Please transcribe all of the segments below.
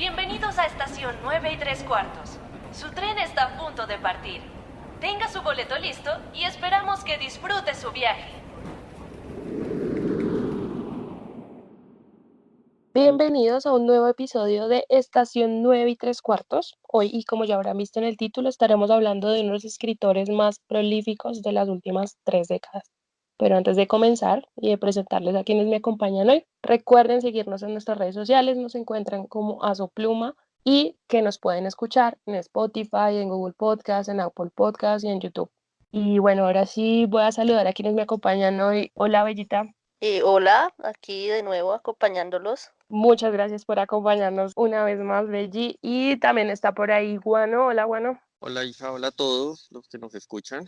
Bienvenidos a estación 9 y 3/4. Su tren está a punto de partir. Tenga su boleto listo y esperamos que disfrute su viaje. Bienvenidos a un nuevo episodio de Estación 9 y 3/4. Hoy, y como ya habrán visto en el título, estaremos hablando de uno de los escritores más prolíficos de las últimas 3 décadas. Pero antes de comenzar y de presentarles a quienes me acompañan hoy, recuerden seguirnos en nuestras redes sociales, nos encuentran como Azopluma y que nos pueden escuchar en Spotify, en Google Podcast, en Apple Podcast y en YouTube. Y bueno, ahora sí voy a saludar a quienes me acompañan hoy. Hola, Bellita. Hola, aquí de nuevo acompañándolos. Muchas gracias por acompañarnos una vez más, Belli. Y también está por ahí Guano. Hola, Guano. Hola hija, hola a todos los que nos escuchan.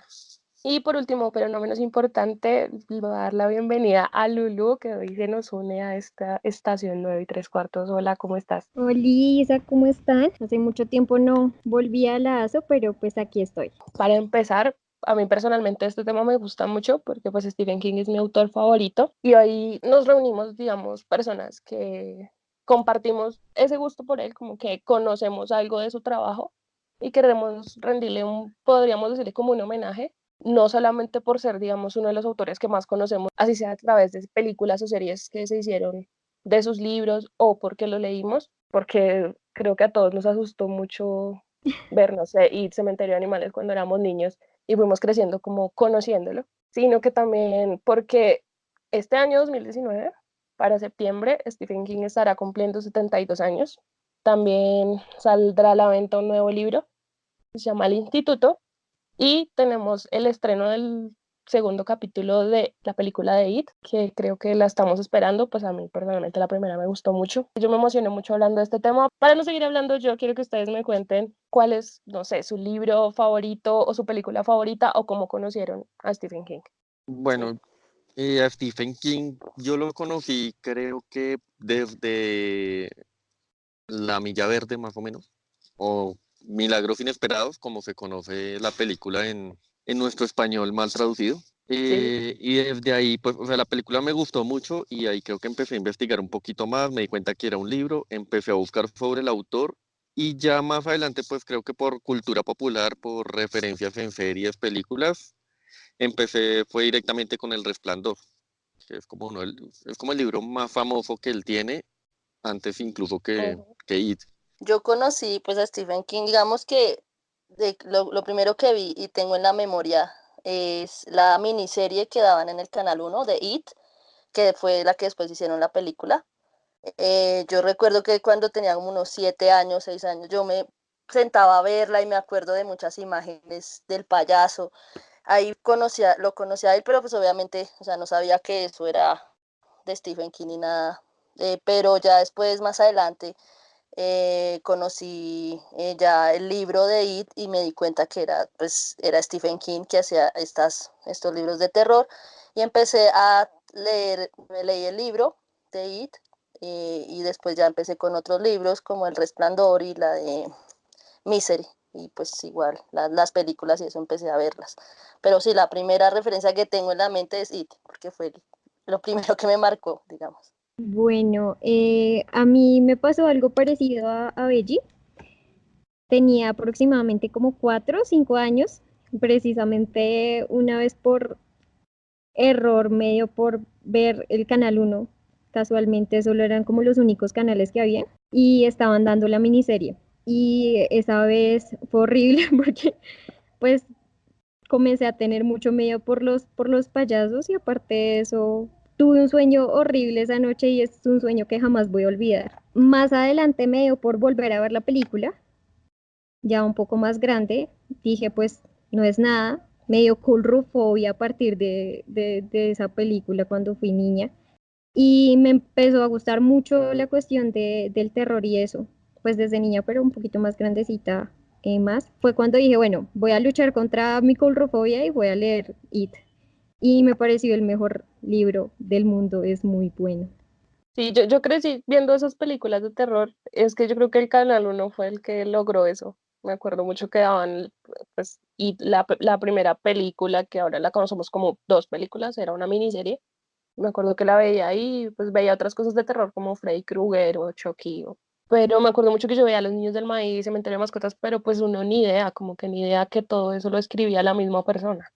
Y por último, pero no menos importante, le voy a dar la bienvenida a Lulu, que hoy se nos une a esta estación 9 y 3/4. Hola, ¿cómo estás? Hola Isa, ¿cómo están? Hace mucho tiempo no volví a la ASO, pero pues aquí estoy. Para empezar, a mí personalmente este tema me gusta mucho porque pues Stephen King es mi autor favorito y hoy nos reunimos, digamos, personas que compartimos ese gusto por él, como que conocemos algo de su trabajo y queremos rendirle podríamos decirle como un homenaje, no solamente por ser, digamos, uno de los autores que más conocemos, así sea a través de películas o series que se hicieron de sus libros o porque lo leímos, porque creo que a todos nos asustó mucho ver, no sé, y Cementerio de Animales cuando éramos niños y fuimos creciendo como conociéndolo, sino que también porque este año 2019, para septiembre, Stephen King estará cumpliendo 72 años. También saldrá a la venta un nuevo libro, que se llama El Instituto, y tenemos el estreno del segundo capítulo de la película de It, que creo que la estamos esperando, pues a mí personalmente la primera me gustó mucho. Yo me emocioné mucho hablando de este tema. Para no seguir hablando yo, quiero que ustedes me cuenten cuál es, no sé, su libro favorito o su película favorita o cómo conocieron a Stephen King. Bueno, a Stephen King yo lo conocí creo que desde La Milla Verde más o menos, o Milagros Inesperados, como se conoce la película en nuestro español mal traducido. Sí, Y desde ahí, pues, o sea, la película me gustó mucho y ahí creo que empecé a investigar un poquito más, me di cuenta que era un libro, empecé a buscar sobre el autor y ya más adelante, pues creo que por cultura popular, por referencias en series, películas, fue directamente con El Resplandor, que es como, es como el libro más famoso que él tiene, antes incluso que It. Yo conocí pues a Stephen King, digamos que lo primero que vi y tengo en la memoria es la miniserie que daban en el Canal 1 de It, que fue la que después hicieron la película. Yo recuerdo que cuando tenía como unos 7 años, 6 años, yo me sentaba a verla y me acuerdo de muchas imágenes del payaso. Ahí lo conocía a él, pero pues obviamente, o sea, no sabía que eso era de Stephen King ni nada. Pero ya después, más adelante, conocí ya el libro de It y me di cuenta que era, pues, era Stephen King que hacía estos libros de terror y empecé a leer, me leí el libro de It y después ya empecé con otros libros como El Resplandor y la de Misery y pues igual las películas y eso empecé a verlas. Pero sí, la primera referencia que tengo en la mente es It, porque fue lo primero que me marcó, digamos. Bueno, a mí me pasó algo parecido a Belly. Tenía aproximadamente como 4 o 5 años, precisamente una vez por error medio por ver el Canal 1. Casualmente solo eran como los únicos canales que había y estaban dando la miniserie. Y esa vez fue horrible porque pues comencé a tener mucho miedo por los payasos y aparte de eso tuve un sueño horrible esa noche y es un sueño que jamás voy a olvidar. Más adelante me dio por volver a ver la película, ya un poco más grande, dije pues no es nada, me dio culrufobia a partir de esa película cuando fui niña y me empezó a gustar mucho la cuestión del terror y eso, pues desde niña, pero un poquito más grandecita más. Fue cuando dije, bueno, voy a luchar contra mi coulrofobia y voy a leer It. Y me pareció el mejor libro del mundo, es muy bueno. sí, yo crecí viendo esas películas de terror. Es que yo creo que el Canal 1 fue el que logró eso. Me acuerdo mucho que daban, pues, y la primera película, que ahora la conocemos como dos películas, era una miniserie. Me acuerdo que la veía ahí, pues veía otras cosas de terror como Freddy Krueger o Chucky Pero me acuerdo mucho que yo veía a los niños del maíz, cementerio de mascotas, pero pues uno ni idea, como que ni idea que todo eso lo escribía la misma persona.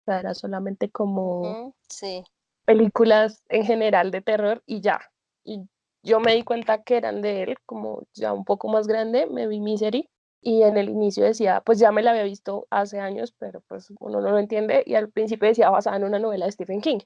O sea, era solamente como Ujú, sí. películas en general de terror y ya. Y yo me di cuenta que eran de él, como ya un poco más grande, me vi Misery y en el inicio decía, pues ya me la había visto hace años, pero pues uno no lo entiende y al principio decía basada en una novela de Stephen King.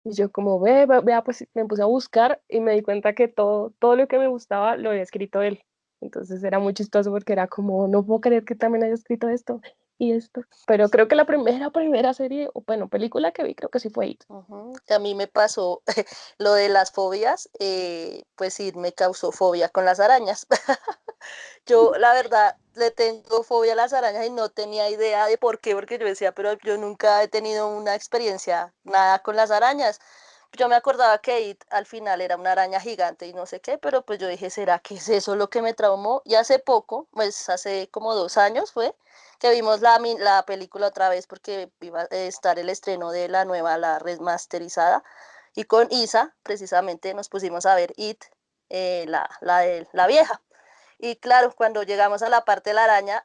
Y yo como vea, pues me puse a buscar y me di cuenta que todo lo que me gustaba lo había escrito él. Entonces era muy chistoso porque era como, no puedo creer que también haya escrito esto y esto. Pero creo que la primera serie, o bueno, película que vi, creo que sí fue It. Ujú, que a mí me pasó lo de las fobias, pues sí, me causó fobia con las arañas. Yo, la verdad, le tengo fobia a las arañas y no tenía idea de por qué, porque yo decía, pero yo nunca he tenido una experiencia, nada con las arañas. Yo me acordaba que It al final era una araña gigante y no sé qué, pero pues yo dije, ¿será que es eso lo que me traumó? Y hace poco, pues hace como 2 años fue, que vimos la película otra vez porque iba a estar el estreno de la nueva, la remasterizada, y con Isa precisamente nos pusimos a ver It, la de la vieja. Y claro, cuando llegamos a la parte de la araña,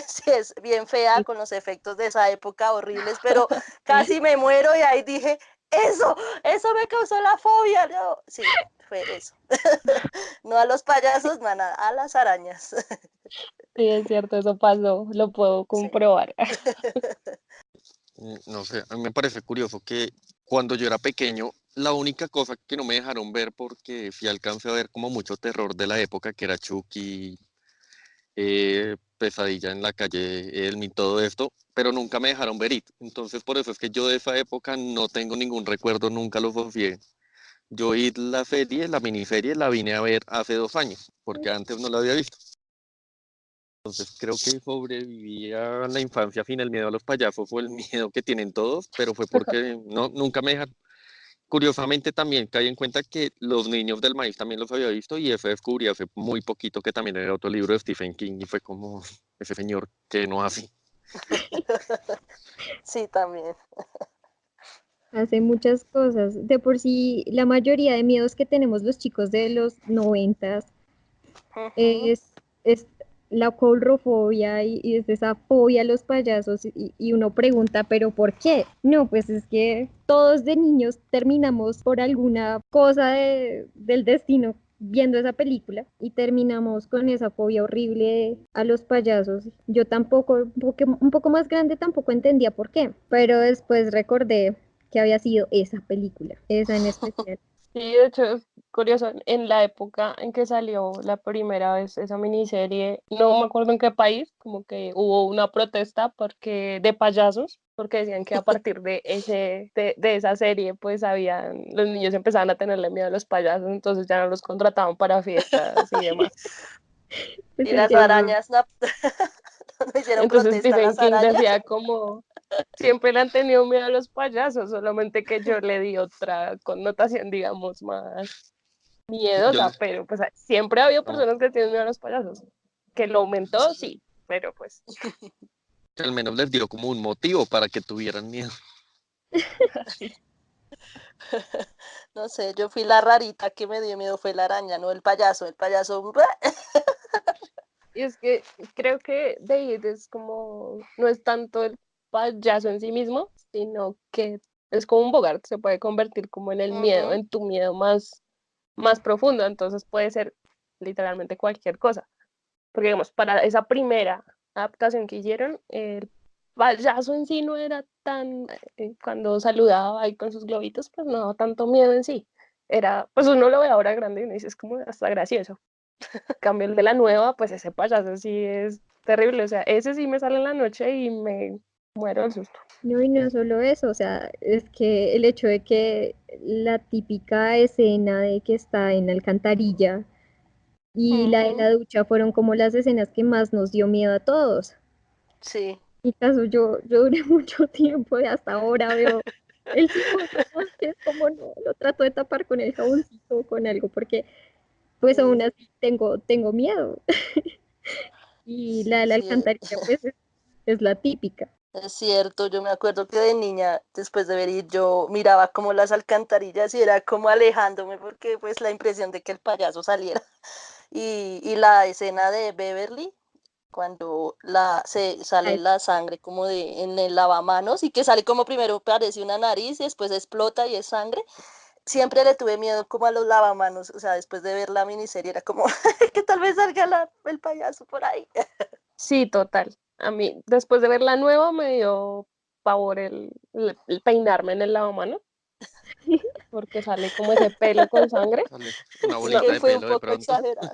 sí es bien fea Sí. con los efectos de esa época horribles, pero Sí. casi me muero y ahí dije, eso, eso me causó la fobia. No, sí, fue eso. No a los payasos, no a nada, a las arañas. Sí, es cierto, eso pasó, lo puedo Sí. comprobar. No sé, a mí me parece curioso que cuando yo era pequeño, la única cosa que no me dejaron ver porque sí alcancé a ver como mucho terror de la época, que era Chucky, Pesadilla en la calle, Elmi, todo esto, pero nunca me dejaron ver It. Entonces por eso es que yo de esa época no tengo ningún recuerdo, nunca lo asocié. Yo It, la serie, la miniserie, la vine a ver hace 2 años, porque antes no la había visto. Entonces creo que sobreviví a la infancia sin el miedo a los payasos o el miedo que tienen todos, pero fue porque no, nunca me dejaron. Curiosamente también caí en cuenta que Los Niños del Maíz también los había visto y eso descubrí hace muy poquito que también era otro libro de Stephen King y fue como ese señor que no hace. Sí, también. Hace muchas cosas. De por sí, la mayoría de miedos que tenemos los chicos de los 90 Ujú. es la coulrofobia y es esa fobia a los payasos y uno pregunta, ¿pero por qué? No, pues es que todos de niños terminamos por alguna cosa del destino viendo esa película y terminamos con esa fobia horrible a los payasos. Yo tampoco, un poco más grande tampoco entendía por qué, pero después recordé que había sido esa película, esa en especial. Sí, de hecho es curioso, en la época en que salió la primera vez esa miniserie, no me acuerdo en qué país, como que hubo una protesta porque de payasos, porque decían que a partir de esa serie, pues los niños empezaban a tenerle miedo a los payasos, entonces ya no los contrataban para fiestas y demás. Pues Y es las que arañas, no, no hicieron Entonces protesta Stephen las King arañas. decía como, siempre le han tenido miedo a los payasos, solamente que yo le di otra connotación, digamos, más Yo, miedosa, pero pues siempre ha habido no, personas que tienen miedo a los payasos. Que lo aumentó, sí, pero pues que al menos les dio como un motivo para que tuvieran miedo. sí. No sé, yo fui la rarita que me dio miedo fue la araña, no el payaso. El payaso, Y es que creo que David es como, no es tanto el payaso en sí mismo, sino que es como un Bogart, se puede convertir como en el miedo, ujú, en tu miedo más profundo, entonces puede ser literalmente cualquier cosa. Porque digamos, para esa primera adaptación que hicieron, el payaso en sí no era tan, cuando saludaba ahí con sus globitos, pues no daba tanto miedo en sí. Era, pues uno lo ve ahora grande y uno dice, es como hasta gracioso. En cambio, el de la nueva, pues ese payaso sí es terrible. O sea, ese sí me sale en la noche y me muero del susto. no, y no solo eso, o sea, es que el hecho de que la típica escena de que está en la alcantarilla y la de ujú, la ducha fueron como las escenas que más nos dio miedo a todos. sí, En mi caso, yo duré mucho tiempo y hasta ahora veo el sifono, que es como no, lo trato de tapar con el jaboncito o con algo, porque pues aún sí, así tengo miedo. Y la de la sí, alcantarilla, pues es la típica. Es cierto, yo me acuerdo que de niña, después de ver It, yo miraba como las alcantarillas y era como alejándome porque pues la impresión de que el payaso saliera. Y la escena de Beverly, cuando se sale Ay, la sangre como en el lavamanos y que sale como primero parece una nariz y después explota y es sangre. Siempre le tuve miedo como a los lavamanos, o sea, después de ver la miniserie era como que tal vez salga el payaso por ahí. Sí, total. A mí, después de ver la nueva, me dio pavor el peinarme en el lavamanos, porque sale como ese pelo con sangre. Sale una Es No, bolita que de fue un pelo de poco pronto. exagerado.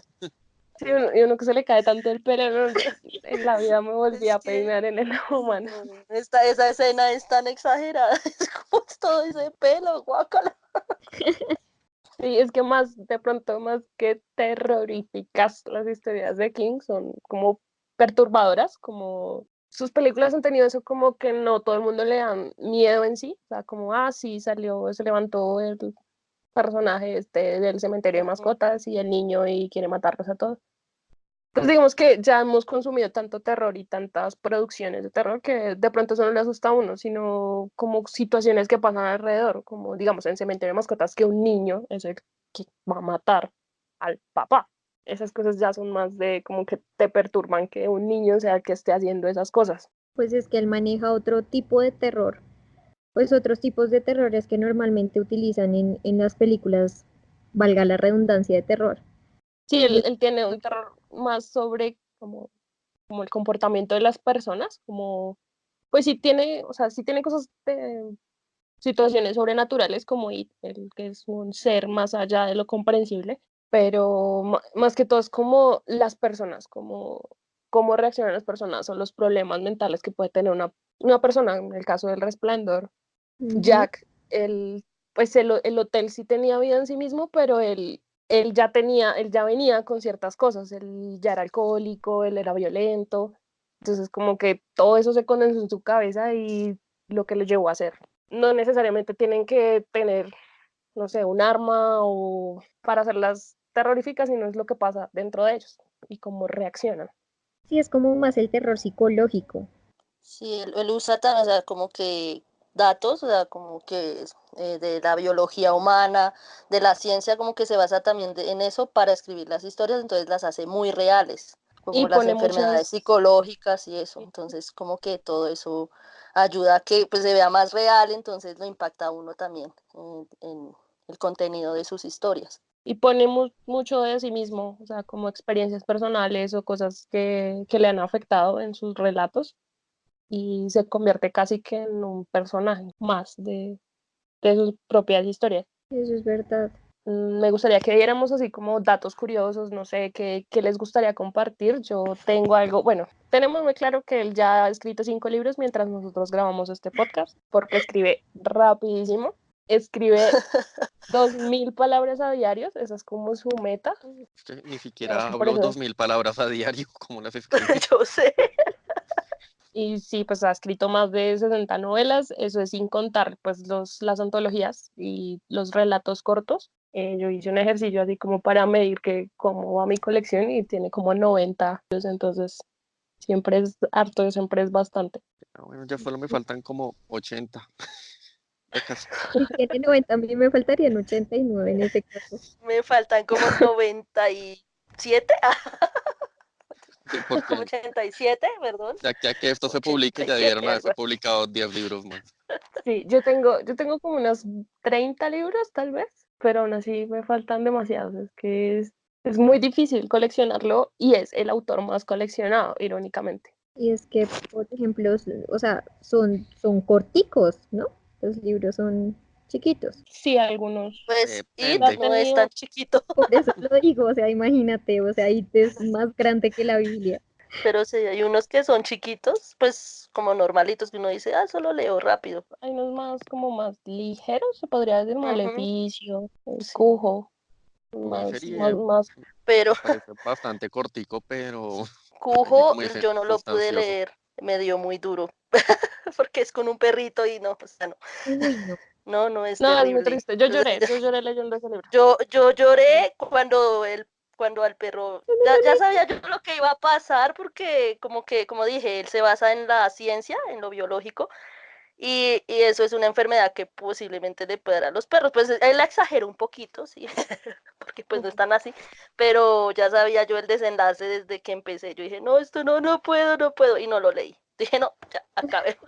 sí, y uno que se le cae tanto el pelo, no, yo en la vida me volví Es a que peinar en el lavamanos. no, esa escena es tan exagerada, es como todo ese pelo, guácala. Sí, es que más, de pronto, más que terroríficas, las historias de King son como perturbadoras, como sus películas han tenido eso como que no todo el mundo le dan miedo en sí, o sea, como, ah, sí, salió, se levantó el personaje este del cementerio de Ujú. mascotas y el niño y quiere matarlos a todos. Entonces digamos que ya hemos consumido tanto terror y tantas producciones de terror que de pronto eso no le asusta a uno, sino como situaciones que pasan alrededor, como digamos en Cementerio de Mascotas que un niño es el que va a matar al papá. Esas cosas ya son más de como que te perturban que un niño sea el que esté haciendo esas cosas. pues es que él maneja otro tipo de terror, pues otros tipos de terrores que normalmente utilizan en las películas, valga la redundancia de terror. Sí, Y él tiene un terror más sobre como el comportamiento de las personas, como pues sí tiene, o sea, sí tiene cosas de situaciones sobrenaturales como It, el que es un ser más allá de lo comprensible, pero más que todo es como las personas, como cómo reaccionan las personas o los problemas mentales que puede tener una persona, en el caso del Resplandor. ujú, Jack, pues el hotel sí tenía vida en sí mismo, pero él ya venía con ciertas cosas, él ya era alcohólico, él era violento, entonces como que todo eso se condensó en su cabeza y lo que lo llevó a hacer. No necesariamente tienen que tener, no sé, un arma o para hacerlas terroríficas, sino es lo que pasa dentro de ellos y cómo reaccionan. sí, es como más el terror psicológico. Sí, él usa también, o sea, como que datos, o sea, como que de la biología humana, de la ciencia, como que se basa también en eso para escribir las historias, entonces las hace muy reales, Y como las pone enfermedades muchos, psicológicas y eso, entonces como que todo eso ayuda a que pues se vea más real, entonces lo impacta a uno también en el contenido de sus historias. y pone mucho de sí mismo, o sea, como experiencias personales o cosas que le han afectado en sus relatos y se convierte casi que en un personaje más de sus propias historias. Eso es verdad. Me gustaría que diéramos así como datos curiosos, no sé, qué les gustaría compartir. Yo tengo algo, bueno, tenemos muy claro que él ya ha escrito 5 libros mientras nosotros grabamos este podcast, porque escribe rapidísimo, escribe 2000 palabras a diario, esa es como su meta. Es que ni Digamos siquiera que por hablo eso, 2000 palabras a diario, como las escribe. Yo sé. y sí, pues ha escrito más de 60 novelas, eso es sin contar pues las antologías y los relatos cortos. Yo hice un ejercicio así como para medir cómo va mi colección y tiene como 90, entonces siempre es harto, siempre es bastante. Ah, bueno, ya solo me faltan como 80. Ya casi. Si tiene 90, a mí me faltarían 89 en ese caso. Me faltan como 97, Sí, como porque 87, perdón. de aquí a que esto se publique ya 87, debieron algo haberse así. publicado 10 libros más. Sí, yo tengo como unos 30 libros tal vez, pero aún así me faltan demasiados, es que es muy difícil coleccionarlo y es el autor más coleccionado, irónicamente. Y es que, por ejemplo, o sea, son corticos, ¿no? Los libros son chiquitos. Sí, algunos Pues It ha Depende. no es tan tenido, chiquito, Por eso lo digo, o sea, imagínate, o sea, ahí es más grande que la Biblia. pero sí hay unos que son chiquitos, pues como normalitos que uno dice, ah, solo leo rápido. hay unos más como más ligeros, se podría decir, Ujú, Maleficio, el sí, Cujo, La más, más, serie más. pero me parece bastante cortico, pero así Cujo como dice, yo no lo pude sustancioso. leer, me dio muy duro, porque es con un perrito y no, o sea, no, Uy, no. no, no es No, es muy terrible. triste. Yo lloré leyendo ese libro. Yo lloré cuando el cuando al perro, ya sabía yo lo que iba a pasar porque como dije, él se basa en la ciencia, en lo biológico, y eso es una enfermedad que posiblemente le puede dar a los perros. Pues él la exageró un poquito, sí, porque pues no están así, pero ya sabía yo el desenlace desde que empecé. Yo dije, no, esto no puedo, no puedo, y no lo leí. Dije, no, ya, acabemos.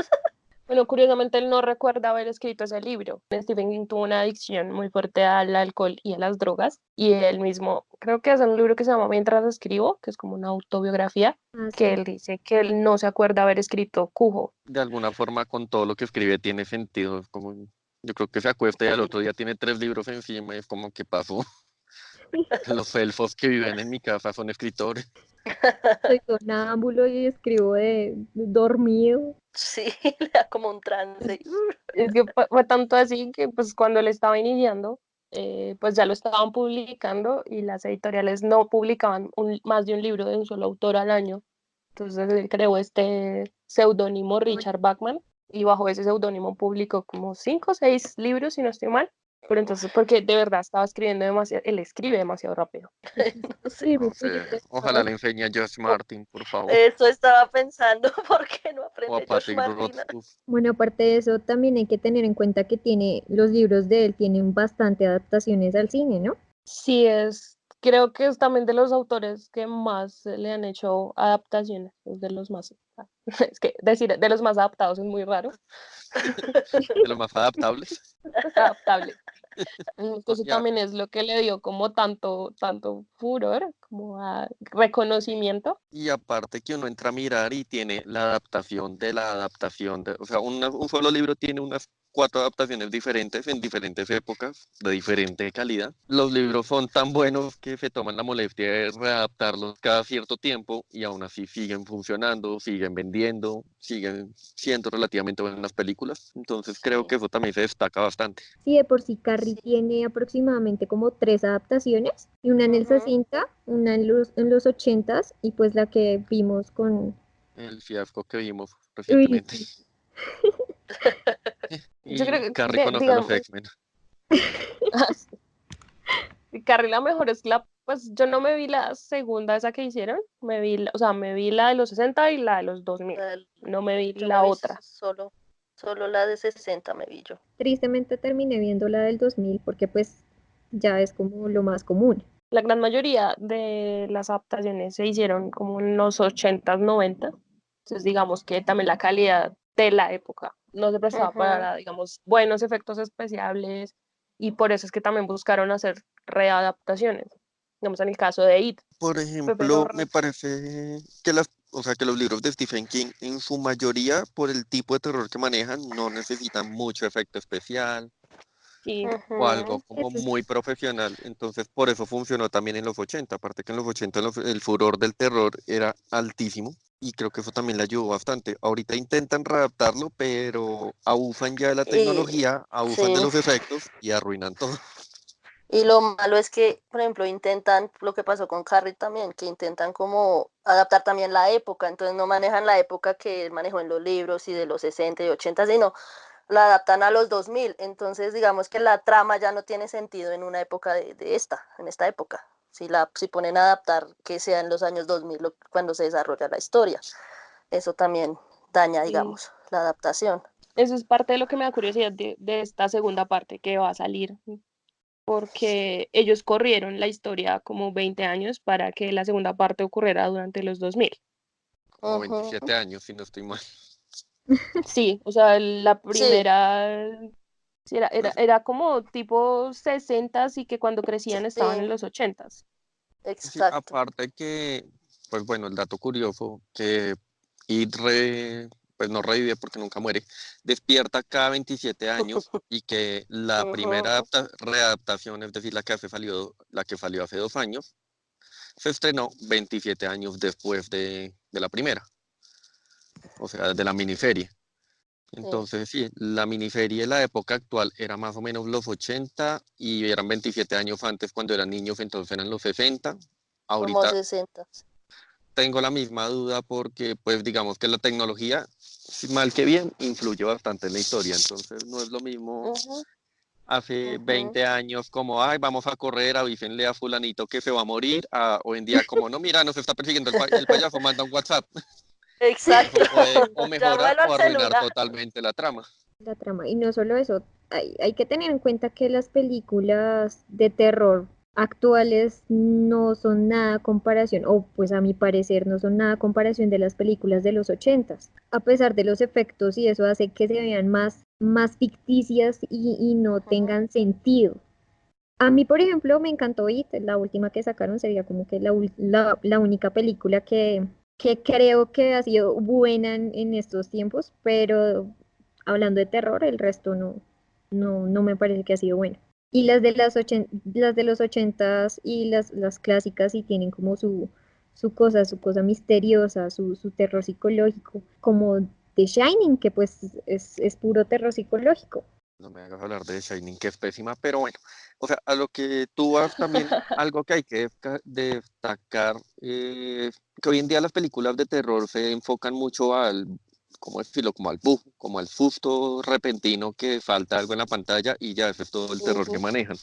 Bueno, curiosamente él no recuerda haber escrito ese libro. Stephen King tuvo una adicción muy fuerte al alcohol y a las drogas y él mismo, creo que hace un libro que se llama Mientras escribo, que es como una autobiografía, Ah, que sí. él dice que él no se acuerda haber escrito Cujo. De alguna forma con todo lo que escribe tiene sentido. Es como, yo creo que se acuesta y al otro día tiene 3 libros encima y es como que pasó. Los elfos que viven en mi casa son escritores. Soy sonámbulo y escribo de dormido. Sí, le da como un trance. Es que fue tanto así que pues cuando él estaba iniciando, pues ya lo estaban publicando y las editoriales no publicaban más de un libro de un solo autor al año. Entonces él creó este seudónimo Richard Bachman y bajo ese seudónimo publicó como 5 o 6 libros, si no estoy mal. Pero entonces, porque de verdad estaba escribiendo demasiado, él escribe demasiado rápido. No sé. Escribo No un sé, poquito. ojalá le enseñe a Josh Martin, por favor. Eso estaba pensando, ¿por qué no O a aprende Josh Patrick Martina? Rothfuss. Bueno, aparte de eso, también hay que tener en cuenta que los libros de él tienen bastante adaptaciones al cine, ¿no? Sí, creo que es también de los autores que más le han hecho adaptaciones, es de los más, es que decir de los más adaptados es muy raro, De los más adaptables. adaptable. Eso Ya, también es lo que le dio como tanto furor, como reconocimiento. y aparte que uno entra a mirar y tiene la adaptación de la adaptación. O sea, un solo libro tiene unas 4 adaptaciones diferentes en diferentes épocas, de diferente calidad. Los libros son tan buenos que se toman la molestia de readaptarlos cada cierto tiempo y aún así siguen funcionando, siguen vendiendo, siguen siendo relativamente buenas las películas. Entonces creo que eso también se destaca bastante. Sí, de por sí Carrie Sí. tiene aproximadamente como 3 adaptaciones, y una en el Ujú. 60, una en los 80 y pues la que vimos con... El fiasco que vimos Uy, recientemente. sí. Yo Y creo que, Carrie conoce a los digamos, X-Men. Carrie la mejor es pues yo no me vi la segunda esa que hicieron, o sea, me vi la de los 60 y la de los 2000, La del- no me vi Yo me la vi otra. solo la de 60 me vi yo. Tristemente terminé viendo la del 2000 porque pues ya es como lo más común. La gran mayoría de las adaptaciones se hicieron como en los 80s, 90. Entonces, digamos que también la calidad de la época no se prestaba Ujú. para, digamos, buenos efectos especiales y por eso es que también buscaron hacer readaptaciones. Digamos, en el caso de It, Por pero ejemplo, me parece que o sea, que los libros de Stephen King, en su mayoría, por el tipo de terror que manejan, no necesitan mucho efecto especial sí, o algo Ujú. como Eso muy sí. profesional. Entonces, por eso funcionó también en los 80. Aparte que en los 80 el furor del terror era altísimo. Y creo que eso también le ayudó bastante. Ahorita intentan readaptarlo, pero abusan ya de la Y tecnología, abusan de sí. los efectos y arruinan todo. Y lo malo es que, por ejemplo, intentan, lo que pasó con Carrie también, que intentan como adaptar también la época, entonces no manejan la época que él manejó en los libros y de los 60 y 80, sino la adaptan a los 2000, entonces digamos que la trama ya no tiene sentido en una época en esta época. Si ponen a adaptar que sea en los años 2000 cuando se desarrolla la historia, eso también daña, sí. digamos, la adaptación. Eso es parte de lo que me da curiosidad de esta segunda parte que va a salir, porque ellos corrieron la historia como 20 años para que la segunda parte ocurriera durante los 2000. Como Ujú. 27 años, si no estoy mal. Sí, o sea, la Sí, primera sí, era como tipo 60 y que cuando crecían estaban en sí, los 80s. Sí, exacto. aparte que, pues bueno, el dato curioso, que It pues no revive porque nunca muere, despierta cada 27 años y que la primera Ujú. readaptación, es decir, la que salió hace 2 años, se estrenó 27 años después de la primera, o sea, de la miniserie. Sí. Entonces, sí, la miniserie en la época actual era más o menos los 80 y eran 27 años antes cuando eran niños, entonces eran los 60. Como Ahorita 60. tengo la misma duda porque, pues, digamos que la tecnología, si mal que bien, influye bastante en la historia. Entonces, no es lo mismo Ujú. hace Ujú. 20 años como, ay, vamos a correr, avísenle a fulanito que se va a morir, a hoy en día como, no, mira, nos está persiguiendo el payaso, manda un WhatsApp. Exacto. Eso puede o mejorar Llámalo al o arruinar celular. totalmente la trama. La trama. Y no solo eso, hay que tener en cuenta que las películas de terror actuales no son nada a comparación, o pues a mi parecer no son nada a comparación de las películas de los 80s. A pesar de los efectos y eso hace que se vean más ficticias y no tengan sentido. A mí, por ejemplo, me encantó It, la última que sacaron sería como que la única película que creo que ha sido buena en estos tiempos, pero hablando de terror, el resto no me parece que ha sido bueno. Y las de los 80s y las clásicas sí tienen como su cosa misteriosa, su terror psicológico, como The Shining, que pues es puro terror psicológico. No me hagas hablar de Shining, que es pésima, pero bueno, o sea, a lo que tú vas también, algo que hay que destacar, que hoy en día las películas de terror se enfocan mucho al, ¿cómo decirlo? Como al bug, como al susto repentino que falta algo en la pantalla y ya ese es todo el terror que Ujú, manejan.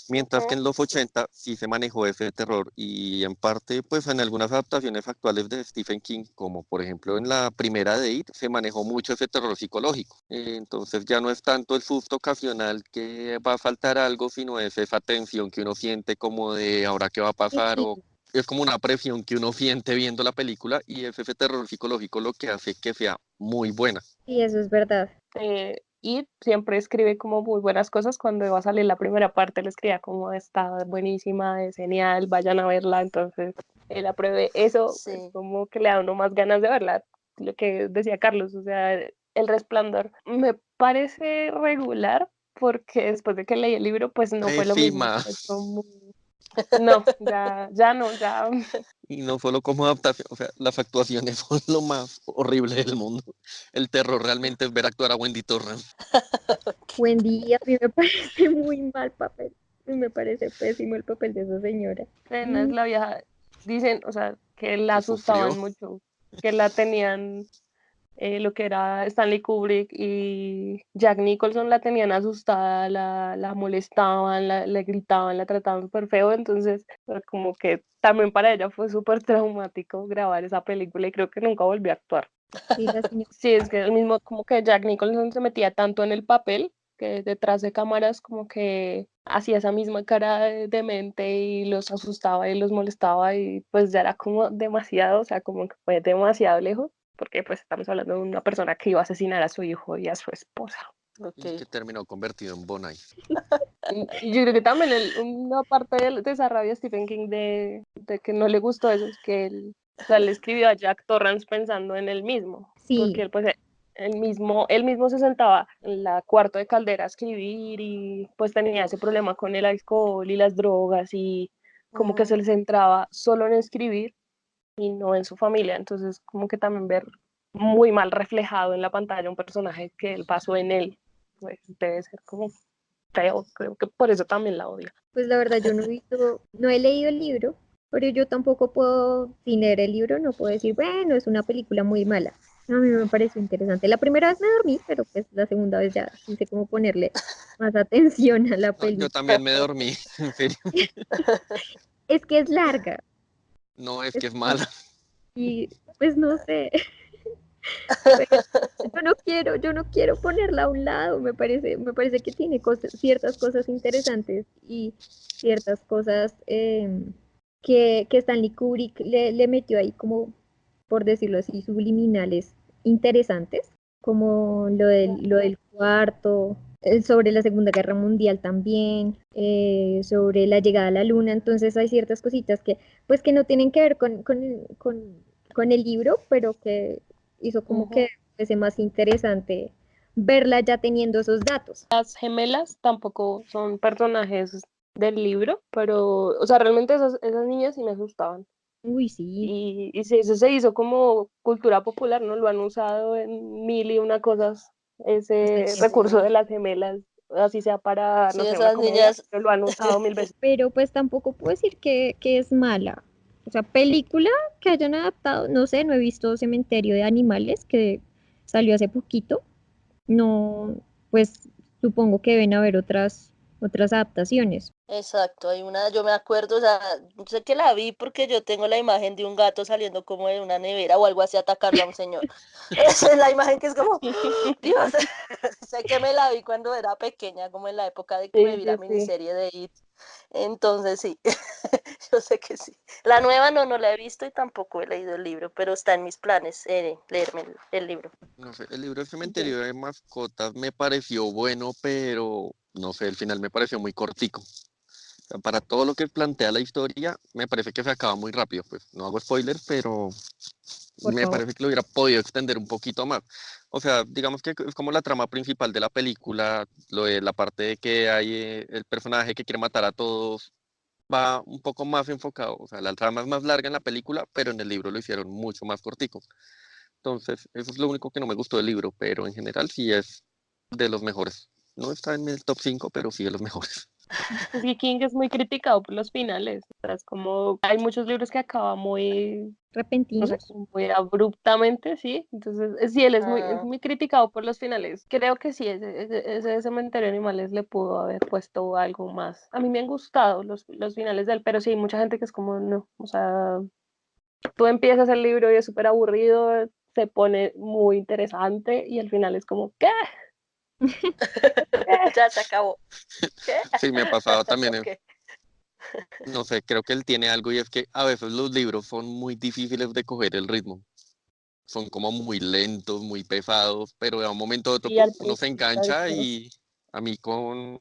Mientras que en los 80 sí se manejó ese terror y en parte, pues en algunas adaptaciones actuales de Stephen King, como por ejemplo en la primera de It, se manejó mucho ese terror psicológico. Entonces ya no es tanto el susto ocasional que va a faltar algo, sino es esa tensión que uno siente como de ahora qué va a pasar Sí, o es como una presión que uno siente viendo la película y es ese terror psicológico lo que hace que sea muy buena. sí, eso es verdad. y siempre escribe como muy buenas cosas. Cuando iba a salir la primera parte, le escribía como está buenísima, es genial, vayan a verla. Entonces, él apruebe eso, es Sí. como que le da a uno más ganas de verla. Lo que decía Carlos, o sea, El Resplandor me parece regular porque después de que leí el libro, pues no fue lo mismo. Pésima. Fue como, no, ya no, ya. Y no solo como adaptación, o sea, las actuaciones son lo más horrible del mundo. El terror realmente es ver actuar a Wendy Torrance. Wendy, a mí me parece muy mal papel. Me parece pésimo el papel de esa señora. Es Mm, la vieja, dicen, o sea, que la Que sufrió. asustaban mucho, que la tenían, lo que era Stanley Kubrick y Jack Nicholson la tenían asustada, la molestaban, le gritaban, la trataban súper feo. Entonces como que también para ella fue súper traumático grabar esa película y creo que nunca volvió a actuar. sí, la señora. Sí, es que el mismo, como que Jack Nicholson se metía tanto en el papel que detrás de cámaras como que hacía esa misma cara de demente y los asustaba y los molestaba y pues ya era como demasiado, o sea, como que fue demasiado lejos, porque pues estamos hablando de una persona que iba a asesinar a su hijo y a su esposa. Ok. Y que terminó convertido en Bonnie. Y yo creo que también una parte de esa rabia de Stephen King de que no le gustó eso es que él, o sea, le escribió a Jack Torrance pensando en él mismo, porque Sí, él pues él mismo se sentaba en la cuarto de Caldera a escribir y pues tenía ese problema con el alcohol y las drogas y como que se Ujú. le centraba solo en escribir y no en su familia. Entonces como que también ver muy mal reflejado en la pantalla un personaje que él pasó en él, pues debe ser como feo. Creo que por eso también la odio. pues la verdad yo no he leído el libro, pero yo tampoco puedo, sin leer el libro, no puedo decir, bueno, es una película muy mala. A mí me pareció interesante. La primera vez me dormí, pero pues la segunda vez ya quise como ponerle más atención a la No, yo película. también me dormí, en serio. Es que es larga, No es es- que es mala. y pues no sé, pero yo no quiero ponerla a un lado, me parece que tiene ciertas cosas interesantes y ciertas cosas que Stanley Kubrick le metió ahí como, por decirlo así, subliminales interesantes, como lo del cuarto, sobre la Segunda Guerra Mundial también, sobre la llegada a la Luna. Entonces hay ciertas cositas que, pues, que no tienen que ver con el libro, pero que hizo como que Ujú. fuese más interesante verla ya teniendo esos datos. Las gemelas tampoco son personajes del libro, pero, o sea, realmente esas niñas sí me asustaban. Uy, sí, Y sí, eso se hizo como cultura popular, ¿no? Lo han usado en mil y una cosas, hasta ese que... recurso de Sí. las gemelas, así sea para, Sí, no sé, una esas comedia, niñas. pero lo han usado mil veces. Pero pues tampoco puedo decir que es mala. O sea, película que hayan adaptado, no sé, no he visto Cementerio de Animales, que salió hace poquito. No, pues supongo que deben haber otras adaptaciones. Exacto, hay una, yo me acuerdo, o sea, sé que la vi porque yo tengo la imagen de un gato saliendo como de una nevera o algo así atacando a un señor. Esa es la imagen que es como, Dios, sé que me la vi cuando era pequeña, como en la época de que me Sí, vi sí, la sí. miniserie de It. Entonces sí, yo sé que sí. La nueva no la he visto y tampoco he leído el libro, pero está en mis planes leerme el libro. No sé, el libro de Yo- Cementerio de Mascotas me pareció bueno, pero no sé, el final me pareció muy cortico. O sea, para todo lo que plantea la historia, me parece que se acaba muy rápido. Pues no hago spoilers, pero Por me favor. parece que lo hubiera podido extender un poquito más. O sea, digamos que es como la trama principal de la película, lo de la parte de que hay el personaje que quiere matar a todos, va un poco más enfocado. O sea, la trama es más larga en la película, pero en el libro lo hicieron mucho más cortico. Entonces, eso es lo único que no me gustó del libro, pero en general sí es de los mejores. No está en el top 5 pero sí de los mejores. Es que King es muy criticado por los finales. O sea, es como, hay muchos libros que acaban muy, no sé, ¿Repentinos? como muy abruptamente, ¿sí? Entonces, sí, él es Ah, muy criticado por los finales. Creo que sí, ese Cementerio de Animales le pudo haber puesto algo más. A mí me han gustado los finales de él, pero sí hay mucha gente que es como, no, o sea, tú empiezas el libro y es súper aburrido, se pone muy interesante y al final es como, ¿qué? ¿Qué? ya se acabó. ¿Qué? Sí, me ha pasado también. Ok. No sé, creo que él tiene algo y es que a veces los libros son muy difíciles de coger el ritmo. Son como muy lentos, muy pesados, pero de un momento a otro Y al uno se principio, engancha y a mí con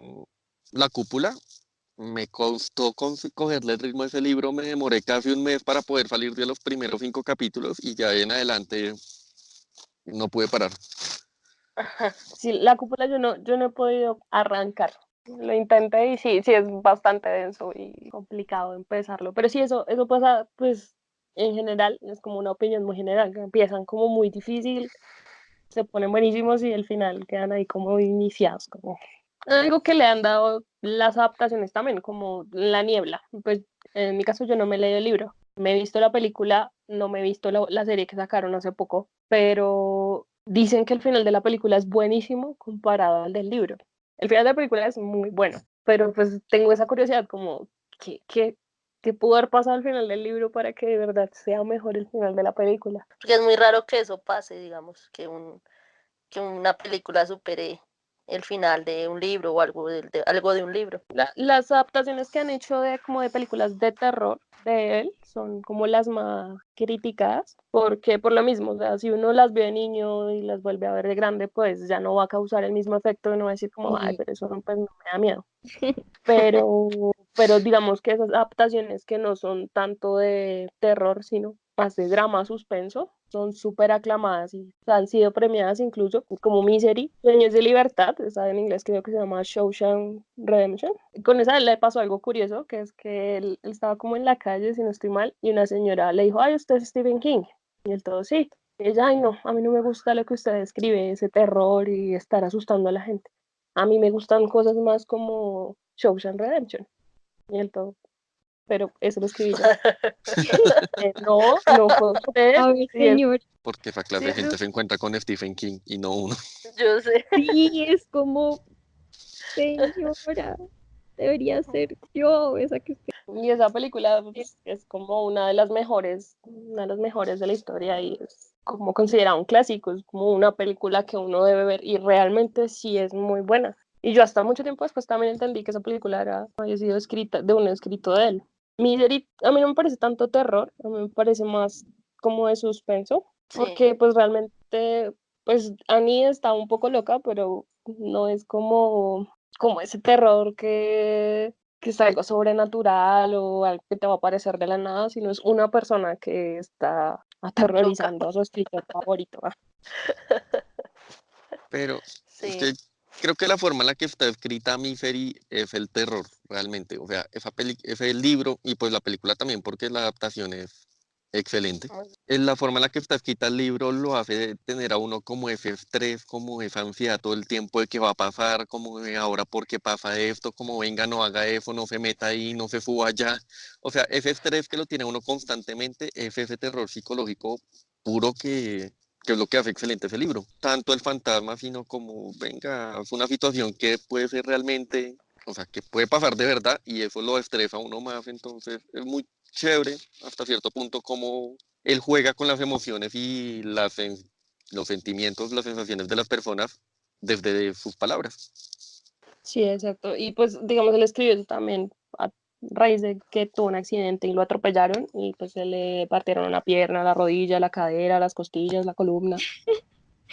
La Cúpula me costó cogerle el ritmo a ese libro, me demoré casi un mes para poder salir de los primeros 5 capítulos y ya en adelante no pude parar. sí, la cúpula yo no he podido arrancar. Lo intenté y sí, sí es bastante denso y complicado empezarlo. Pero sí, eso pasa, pues, en general, es como una opinión muy general, que empiezan como muy difícil, se ponen buenísimos y al final quedan ahí como iniciados, como algo que le han dado las adaptaciones también, como La Niebla. Pues en mi caso yo no me he leído el libro, me he visto la película, no me he visto la serie que sacaron hace poco, pero dicen que el final de la película es buenísimo comparado al del libro. El final de la película es muy bueno, pero pues tengo esa curiosidad como, ¿qué, qué, qué pudo haber pasado al final del libro para que de verdad sea mejor el final de la película? Porque es muy raro que eso pase, digamos, que una película supere el final de un libro o algo de un libro. Las adaptaciones que han hecho de como de películas de terror de él son como las más criticadas, porque por lo mismo, o sea, si uno las ve de niño y las vuelve a ver de grande, pues ya no va a causar el mismo efecto, no va a decir como, ay, Y pero eso no, pues, no me da miedo. Pero digamos que esas adaptaciones que no son tanto de terror, sino más de drama, suspenso, son súper aclamadas y han sido premiadas incluso como Misery, Sueños de Libertad, esa en inglés creo que se llama Shawshank Redemption. Con esa le pasó algo curioso, que es que él estaba como en la calle, si no estoy mal, y una señora le dijo, ay, usted es Stephen King. Y él todo, sí. Y ella, ay, no, a mí no me gusta lo que usted escribe, ese terror y estar asustando a la gente. A mí me gustan cosas más como Shawshank Redemption y el todo, pero eso lo escribí yo. No, no fue usted. a ver, Sí, señor, Porque esa sí clase de es gente se encuentra con Stephen King y no uno. Yo sé. sí, es como, señora, debería ser yo esa que usted... y esa película pues, es como una de las mejores de la historia y es como considerada un clásico, es como una película que uno debe ver y realmente sí es muy buena. Y yo hasta mucho tiempo después también entendí que esa película había sido escrita de un escrito de él. Misery a mí no me parece tanto terror, a mí me parece más como de suspenso, Sí. porque pues realmente, pues Annie está un poco loca, pero no es como ese terror que es algo sobrenatural o algo que te va a aparecer de la nada, sino es una persona que está Loca. aterrorizando a su escritor favorito. Pero es Sí. que creo que la forma en la que está escrita Misery es el terror, realmente. O sea, ese libro y pues la película también, porque la adaptación es excelente. La forma en la que está escrita el libro lo hace tener a uno como ese estrés, como esa ansiedad todo el tiempo de qué va a pasar, como de ahora por qué pasa esto, como venga, no haga eso, no se meta ahí, no se suba allá. O sea, ese estrés que lo tiene uno constantemente es ese terror psicológico puro que es lo que hace excelente ese libro. Tanto el fantasma, sino como, venga, es una situación que puede ser realmente, o sea, que puede pasar de verdad y eso lo estresa a uno más. Entonces es muy chévere hasta cierto punto como él juega con las emociones y los sentimientos, las sensaciones de las personas desde sus palabras. Sí, exacto. Y pues, digamos, él escribió eso también a raíz de que tuvo un accidente y lo atropellaron y pues se le partieron una pierna, la rodilla, la cadera, las costillas, la columna.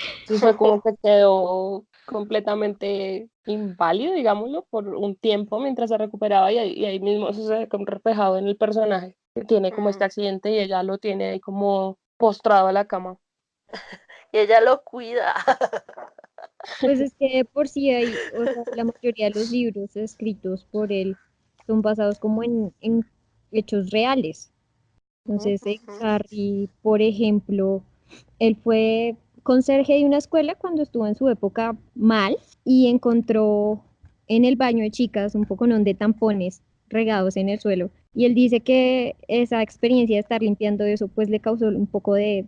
Entonces fue como que quedó completamente inválido, digámoslo, por un tiempo mientras se recuperaba y ahí mismo eso se ve como reflejado en el personaje que tiene como este Mm. accidente y ella lo tiene ahí como postrado a la cama. Y ella lo cuida. Pues es que de por sí hay, o sea, la mayoría de los libros escritos por él son basados como en hechos reales. Entonces, Ujú. Harry, por ejemplo, él fue conserje de una escuela cuando estuvo en su época mal y encontró en el baño de chicas un poconón de tampones regados en el suelo. Y él dice que esa experiencia de estar limpiando eso pues le causó un poco de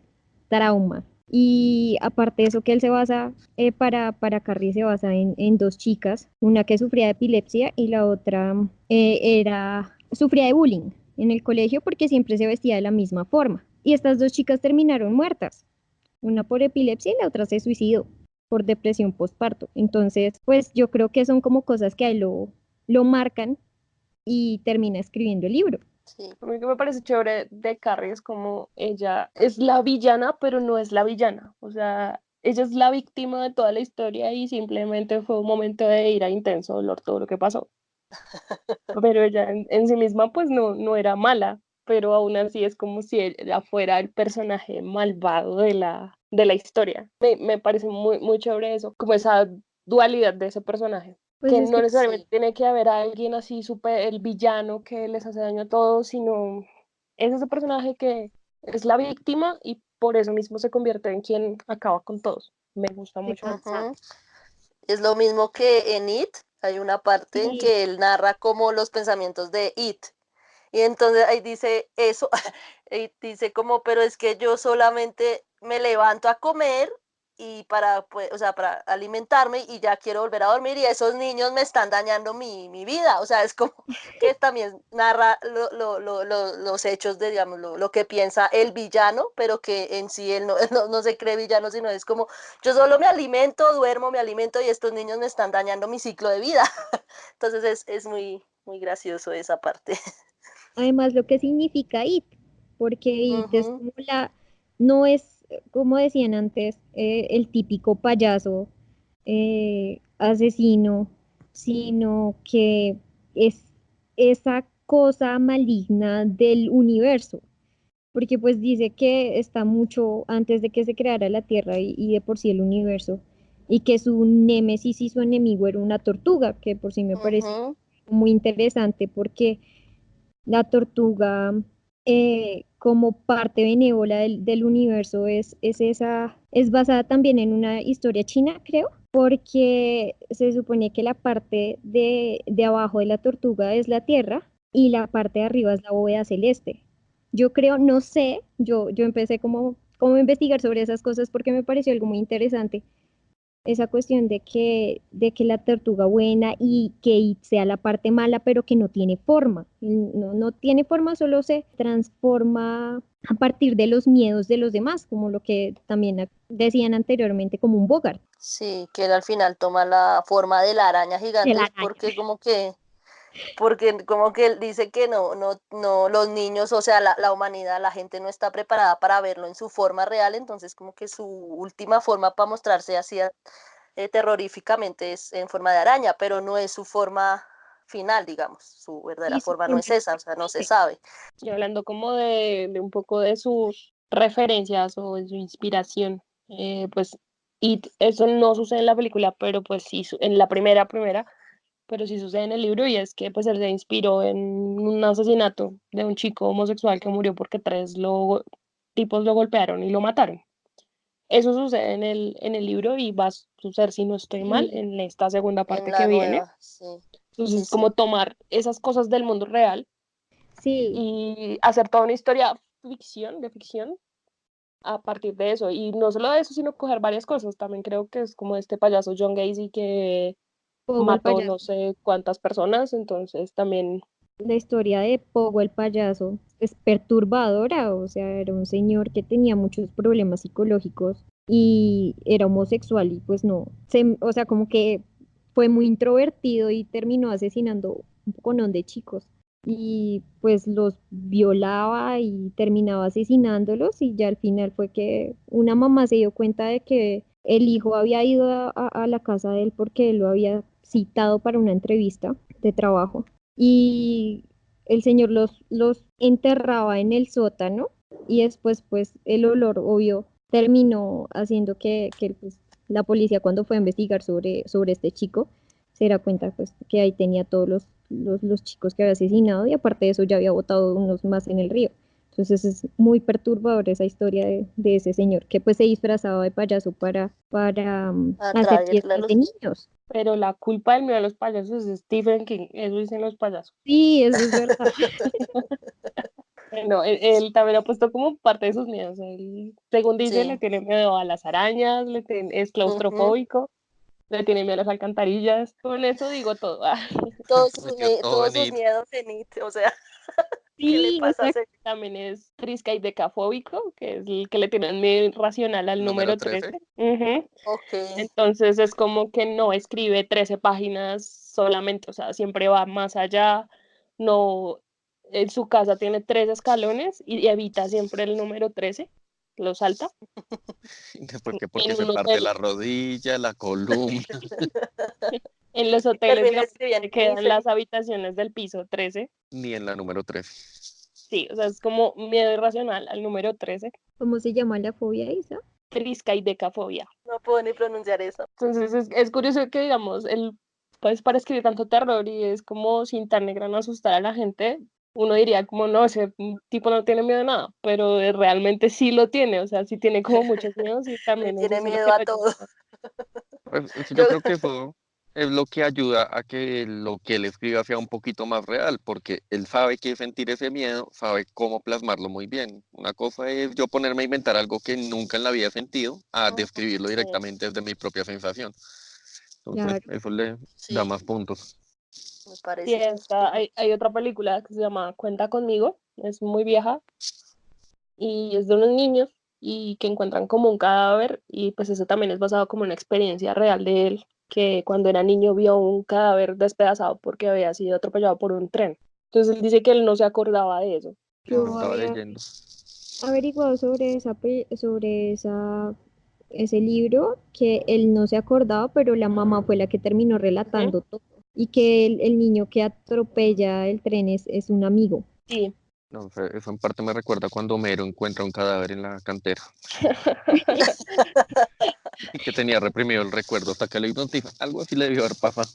trauma. Y aparte de eso que él se basa, para Carrie se basa en dos chicas, una que sufría de epilepsia y la otra sufría de bullying en el colegio porque siempre se vestía de la misma forma. Y estas dos chicas terminaron muertas, una por epilepsia y la otra se suicidó por depresión postparto. Entonces, pues yo creo que son como cosas que a él lo marcan y termina escribiendo el libro. Sí. A mí que me parece chévere de Carrie es como ella es la villana, pero no es la villana. O sea, ella es la víctima de toda la historia y simplemente fue un momento de ira intenso, dolor, todo lo que pasó. Pero ella en sí misma pues no era mala, pero aún así es como si ella fuera el personaje malvado de la historia. Me parece muy chévere eso, como esa dualidad de ese personaje, Pues que es no que necesariamente Sí. tiene que haber a alguien así súper el villano que les hace daño a todos, sino es ese personaje que es la víctima y por eso mismo se convierte en quien acaba con todos. Me gusta mucho. Ujú. Es lo mismo que en It, hay una parte en sí, que él narra como los pensamientos de It. Y entonces ahí dice eso, y dice como, pero es que yo solamente me levanto a comer y para, pues, o sea, para alimentarme y ya quiero volver a dormir y esos niños me están dañando mi vida. O sea, es como que también narra los hechos de, digamos, lo que piensa el villano, pero que en sí él no se cree villano, sino es como, yo solo me alimento, duermo, me alimento y estos niños me están dañando mi ciclo de vida. Entonces es muy gracioso esa parte. además lo que significa IT, porque IT es Ujú. como no es, como decían antes, el típico payaso asesino, sino que es esa cosa maligna del universo, porque pues dice que está mucho antes de que se creara la Tierra y de por sí el universo, y que su némesis y su enemigo era una tortuga, que por sí me parece Ujú. muy interesante porque la tortuga, como parte benévola del universo, es basada también en una historia china, creo, porque se supone que la parte de abajo de la tortuga es la tierra y la parte de arriba es la bóveda celeste. Yo creo, no sé, yo empecé como a investigar sobre esas cosas porque me pareció algo muy interesante esa cuestión de que la tortuga buena y que It sea la parte mala, pero que no tiene forma. No tiene forma, solo se transforma a partir de los miedos de los demás, como lo que también decían anteriormente, como un Bogart, Sí, que él al final toma la forma de la araña de la gigante araña. porque como que él dice que no, los niños, o sea, la humanidad, la gente no está preparada para verlo en su forma real, entonces como que su última forma para mostrarse así terroríficamente es en forma de araña, pero no es su forma final, digamos, su verdadera Y su forma no forma es esa, o sea, no se inteligente. sabe. Y hablando como de un poco de sus referencias o de su inspiración, pues, y eso no sucede en la película, pero pues sí, en la primera, pero sí sucede en el libro y es que pues él se inspiró en un asesinato de un chico homosexual que murió porque tipos lo golpearon y lo mataron. Eso sucede en el libro y va a suceder, si no estoy mal, Sí, en esta segunda En parte que la viene. nueva, sí, sí, Entonces, sí. como tomar esas cosas del mundo real sí, y hacer toda una historia de ficción, a partir de eso. Y no solo de eso, sino coger varias cosas. También creo que es como este payaso John Gacy que Pogo el mató no payaso. sé cuántas personas, entonces también, La historia de Pogo el payaso es perturbadora, o sea, era un señor que tenía muchos problemas psicológicos y era homosexual y pues no, o sea, como que fue muy introvertido y terminó asesinando un poconón de chicos y pues los violaba y terminaba asesinándolos y ya al final fue que una mamá se dio cuenta de que el hijo había ido a la casa de él porque él lo había citado para una entrevista de trabajo y el señor los enterraba en el sótano y después pues el olor obvio terminó haciendo que pues, la policía cuando fue a investigar sobre este chico se diera cuenta pues que ahí tenía todos los chicos que había asesinado y aparte de eso ya había botado unos más en el río. Entonces es muy perturbador esa historia de ese señor que pues se disfrazaba de payaso para hacer Atraerle a fiestas de los niños. niños. pero la culpa del miedo a los payasos es Stephen King, eso dicen los payasos. Sí, eso es verdad. No, él también ha puesto como parte de sus miedos. Él, según dice, le Sí. tiene miedo a las arañas, es Ujú. claustrofóbico, le tiene miedo a las alcantarillas. Con eso digo todo. Metió todo Todos en sus it. miedos en It, o sea, ¿qué le Sí, pasa a exacto. ese? También es triscaidecafóbico, que es el que le tiene miedo irracional al Número número 13. 13. Ujú. Ok, Entonces es como que no escribe 13 páginas solamente, o sea, siempre va más allá. No, en su casa tiene 3 escalones y evita siempre el número 13, lo salta. Después que porque En se un parte hotel, la rodilla, la columna. en los y hoteles termina digamos, escribiendo se quedan las miniserie. habitaciones del piso 13. Ni en la número 13. Sí, o sea, es como miedo irracional al número 13, ¿Cómo se llama la fobia esa? triscaidecafobia. No puedo ni pronunciar eso. Entonces es curioso que, digamos, el, pues para escribir tanto terror y es como cinta negra no asustar a la gente, uno diría como no, ese tipo no tiene miedo a nada, pero realmente sí lo tiene, o sea, sí tiene como muchos miedos y Le también es tiene eso lo miedo que a lo todo. lleva. Pues, yo Yo, creo que eso es lo que ayuda a que lo que él escriba sea un poquito más real, porque él sabe que sentir ese miedo, sabe cómo plasmarlo muy bien. Una cosa es yo ponerme a inventar algo que nunca en la vida he sentido, a ujú, describirlo sí, directamente desde mi propia sensación. Entonces, Claro. eso le da sí, más puntos. me Sí, parece está, justo. hay otra película que se llama Cuenta conmigo, es muy vieja y es de unos niños y que encuentran como un cadáver y pues eso también es basado como en una experiencia real de él, que cuando era niño vio un cadáver despedazado porque había sido atropellado por un tren. Entonces él dice que él no se acordaba de eso. Eso Yo estaba había leyendo. averiguado ese libro que él no se acordaba, pero la mamá fue la que terminó Ujú. relatando todo. Y que el niño que atropella el tren es un amigo. Sí, No, eso en parte me recuerda cuando Homero encuentra un cadáver en la cantera y que tenía reprimido el recuerdo hasta que lo hipnotiza. Algo así le debió haber pasado.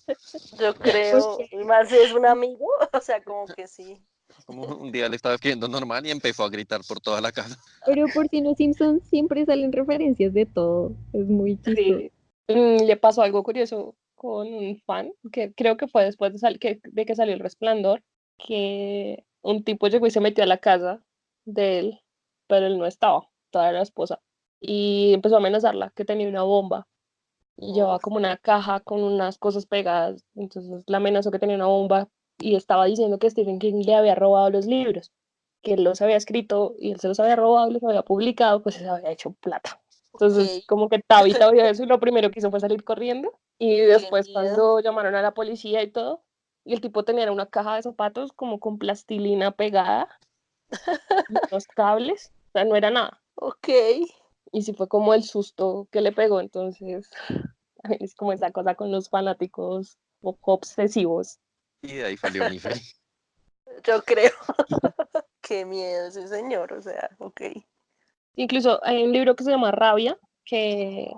Yo creo, Porque, y más si es un amigo, o sea, como que sí. Como un día le estaba escribiendo normal y empezó a gritar por toda la casa. pero por si los Simpsons siempre salen referencias de todo. Es muy chistoso. sí. Le pasó algo curioso con un fan, que creo que fue después de que salió El Resplandor, que un tipo llegó y se metió a la casa de él, pero él no estaba, toda la esposa, y empezó a amenazarla que tenía una bomba y llevaba Uf, como una caja con unas cosas pegadas, entonces la amenazó que tenía una bomba y estaba diciendo que Stephen King le había robado los libros, que él los había escrito y él se los había robado y los había publicado, pues se había hecho plata. ok, Entonces, como que Tabitha vio eso y lo primero que hizo fue salir corriendo. Y qué después, miedo. cuando llamaron a la policía y todo, y el tipo tenía una caja de zapatos como con plastilina pegada y unos cables, o sea, no era nada. Ok, Y sí fue como el susto que le pegó. Entonces, es como esa cosa con los fanáticos poco obsesivos. Y de ahí salió mi fe. yo creo. Qué miedo ese señor, o sea, ok. Incluso hay un libro que se llama Rabia, que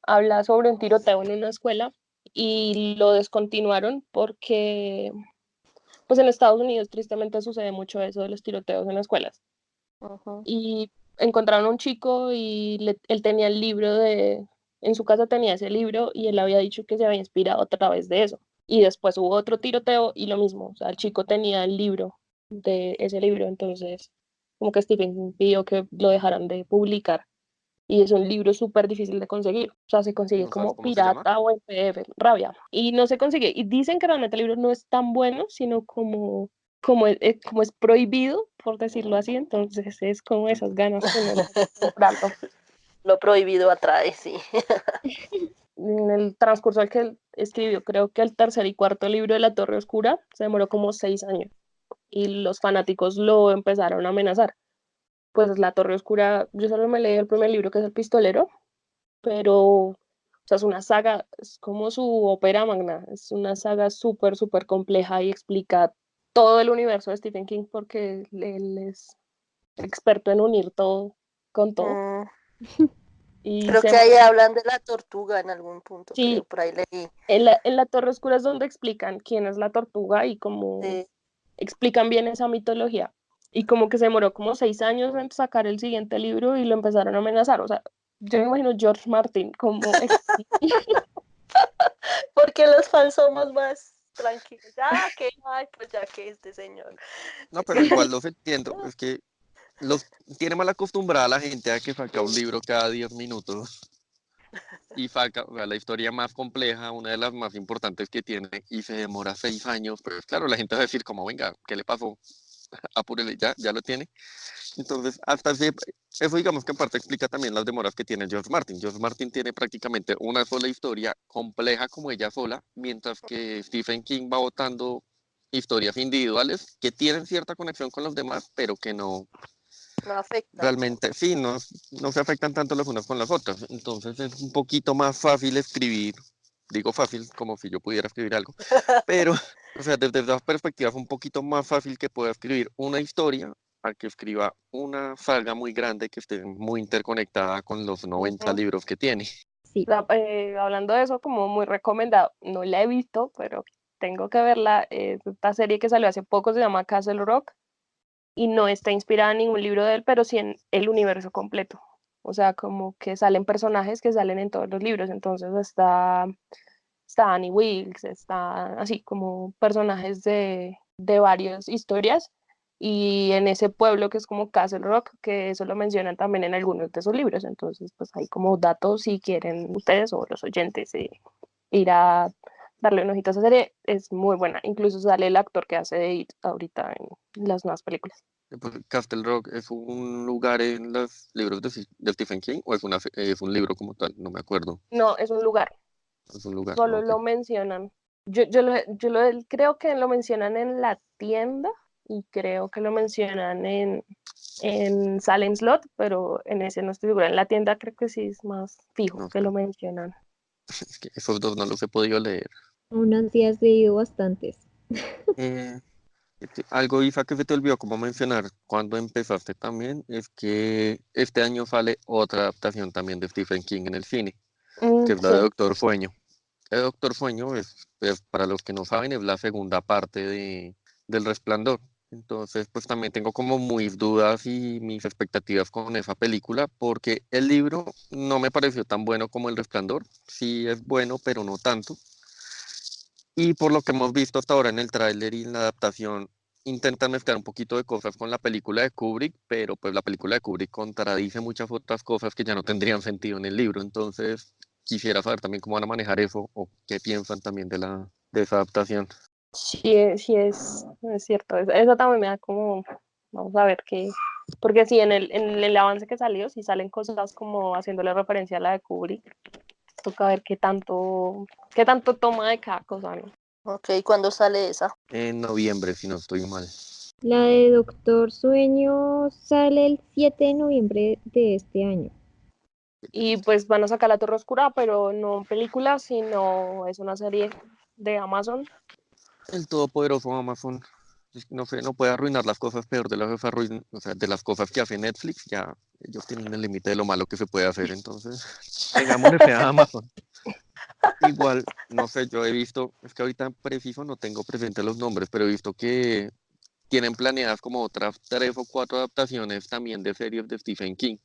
habla sobre un tiroteo en una escuela y lo descontinuaron porque, pues en Estados Unidos tristemente sucede mucho eso de los tiroteos en las escuelas. Ujú. Y encontraron a un chico y él tenía el libro en su casa tenía ese libro y él había dicho que se había inspirado a través de eso. Y después hubo otro tiroteo y lo mismo, o sea, el chico tenía el libro de ese libro, entonces como que Stephen pidió que lo dejaran de publicar. y es un libro súper difícil de conseguir. O sea, se consigue ¿No sabes como cómo se llama? pirata o en PDF, rabia. Y no se consigue. Y dicen que realmente el libro no es tan bueno, sino como es prohibido, por decirlo así. Entonces es como esas ganas que uno tiene de comprarlo. Lo prohibido atrae, sí. En el transcurso al que él escribió, creo que el tercer y cuarto libro de La Torre Oscura se demoró como 6 años y los fanáticos lo empezaron a amenazar. Pues La Torre Oscura, yo solo me leí el primer libro que es El Pistolero, pero o sea, es una saga, es como su ópera magna, es una saga súper, súper compleja y explica todo el universo de Stephen King porque él es experto en unir todo con todo. Mm, Y creo se que ahí hablan de la tortuga en algún punto, creo, sí, por ahí leí. en la Torre Oscura es donde explican quién es la tortuga y cómo Sí. explican bien esa mitología. Y como que se demoró como 6 años en sacar el siguiente libro y lo empezaron a amenazar. O sea, yo me imagino George Martin como Porque los fans somos más tranquilos. Ya que, ay, pues ya que este señor. No, pero igual los entiendo. Es que los tiene mal acostumbrada a la gente a que saca un libro cada 10 minutos. Y saca, o sea, la historia más compleja, una de las más importantes que tiene, y se demora 6 años. Pues claro, la gente va a decir como, venga, ¿qué le pasó? Apúrele, ya lo tiene. Entonces, eso digamos que en parte explica también las demoras que tiene George Martin. George Martin tiene prácticamente una sola historia compleja como ella sola, mientras que Stephen King va botando historias individuales que tienen cierta conexión con los demás, pero que no No afectan. realmente, sí, no se afectan tanto las unas con las otras. Entonces es un poquito más fácil escribir, digo fácil como si yo pudiera escribir algo, pero, o sea, desde esa perspectiva es un poquito más fácil que pueda escribir una historia a que escriba una saga muy grande que esté muy interconectada con los 90 Ujú. libros que tiene. Sí, Hablando de eso, como muy recomendado, no la he visto, pero tengo que verla. Esta serie que salió hace poco se llama Castle Rock y no está inspirada en ningún libro de él, pero sí en el universo completo. O sea, como que salen personajes que salen en todos los libros. Entonces está Annie Wilkes, está así como personajes de varias historias. Y en ese pueblo que es como Castle Rock, que eso lo mencionan también en algunos de sus libros. Entonces, pues hay como datos si quieren ustedes o los oyentes ir a darle un ojito a esa serie. Es muy buena. Incluso sale el actor que hace de It ahorita en las nuevas películas. Pues, Castle Rock es un lugar en los libros de Stephen King o es un libro como tal, no me acuerdo. No, es un lugar. Es un lugar, Solo ok. lo mencionan. Creo que lo mencionan en la tienda y creo que lo mencionan en Silent Slot, pero en ese no estoy segura. En la tienda creo que sí es más fijo No que lo sé. mencionan. Es que esos dos no los he podido leer. aún así has leído bastantes. Eh, Algo, Isa, que se te olvidó como mencionar cuando empezaste también, es que este año sale otra adaptación también de Stephen King en el cine, que es la de Sí. Doctor Sueño. El Doctor Sueño es, para los que no saben, es la segunda parte del Resplandor. Entonces, pues también tengo como muy dudas y mis expectativas con esa película, porque el libro no me pareció tan bueno como El Resplandor. Sí es bueno, pero no tanto. Y por lo que hemos visto hasta ahora en el tráiler y en la adaptación, intentan mezclar un poquito de cosas con la película de Kubrick, pero pues la película de Kubrick contradice muchas otras cosas que ya no tendrían sentido en el libro. Entonces, quisiera saber también cómo van a manejar eso o qué piensan también de esa adaptación. Sí, sí es cierto. Eso también me da como, vamos a ver qué, porque sí, en el avance que salió, sí salen cosas como haciéndole referencia a la de Kubrick. Toca ver qué tanto toma de cada cosa, ¿no? Ok, ¿cuándo sale esa? En noviembre, si no estoy mal. La de Doctor Sueño sale el 7 de noviembre de este año. Y pues van a sacar La Torre Oscura, pero no en película, sino es una serie de Amazon. El todopoderoso Amazon, no sé, no puede arruinar las cosas peor o sea, de las cosas que hace Netflix, ya ellos tienen el límite de lo malo que se puede hacer, entonces tengámosle fe a Amazon. Igual, no sé, yo he visto, es que ahorita preciso no tengo presente los nombres, pero he visto que tienen planeadas como otras 3 o 4 adaptaciones también de series de Stephen King.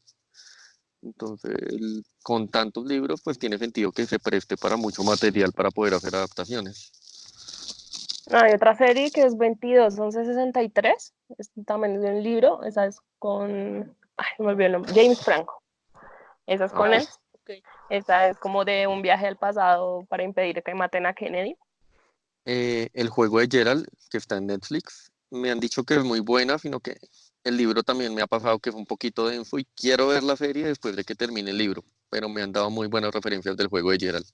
Entonces, con tantos libros, pues tiene sentido que se preste para mucho material para poder hacer adaptaciones. Hay otra serie que es 22 11 63, también es de un libro, esa es con, ay, me olvidó el nombre, James Franco. Esa es Ah, con él. pues, Ok. Esa es como de un viaje al pasado para impedir que maten a Kennedy. el juego de Gerald, que está en Netflix, me han dicho que es muy buena, sino que el libro también me ha pasado que es un poquito denso y quiero ver la serie después de que termine el libro, pero me han dado muy buenas referencias del juego de Gerald.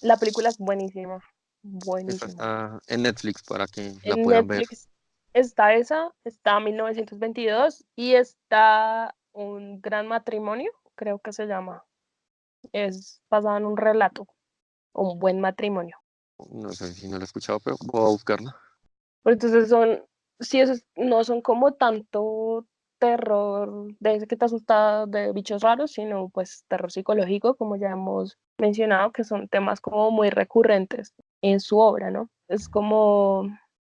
La película es buenísima, Esta buenísima. está en Netflix para que la En puedan ver. Netflix está esa, está 1922 y está Un Gran Matrimonio, creo que se llama. Es basado en un relato, un buen matrimonio. No sé si no la he escuchado, pero voy a buscarla. Pero entonces son, sí, esos no son como tanto terror de ese que te asusta de bichos raros, sino pues terror psicológico, como ya hemos mencionado, que son temas como muy recurrentes en su obra, ¿no? Es como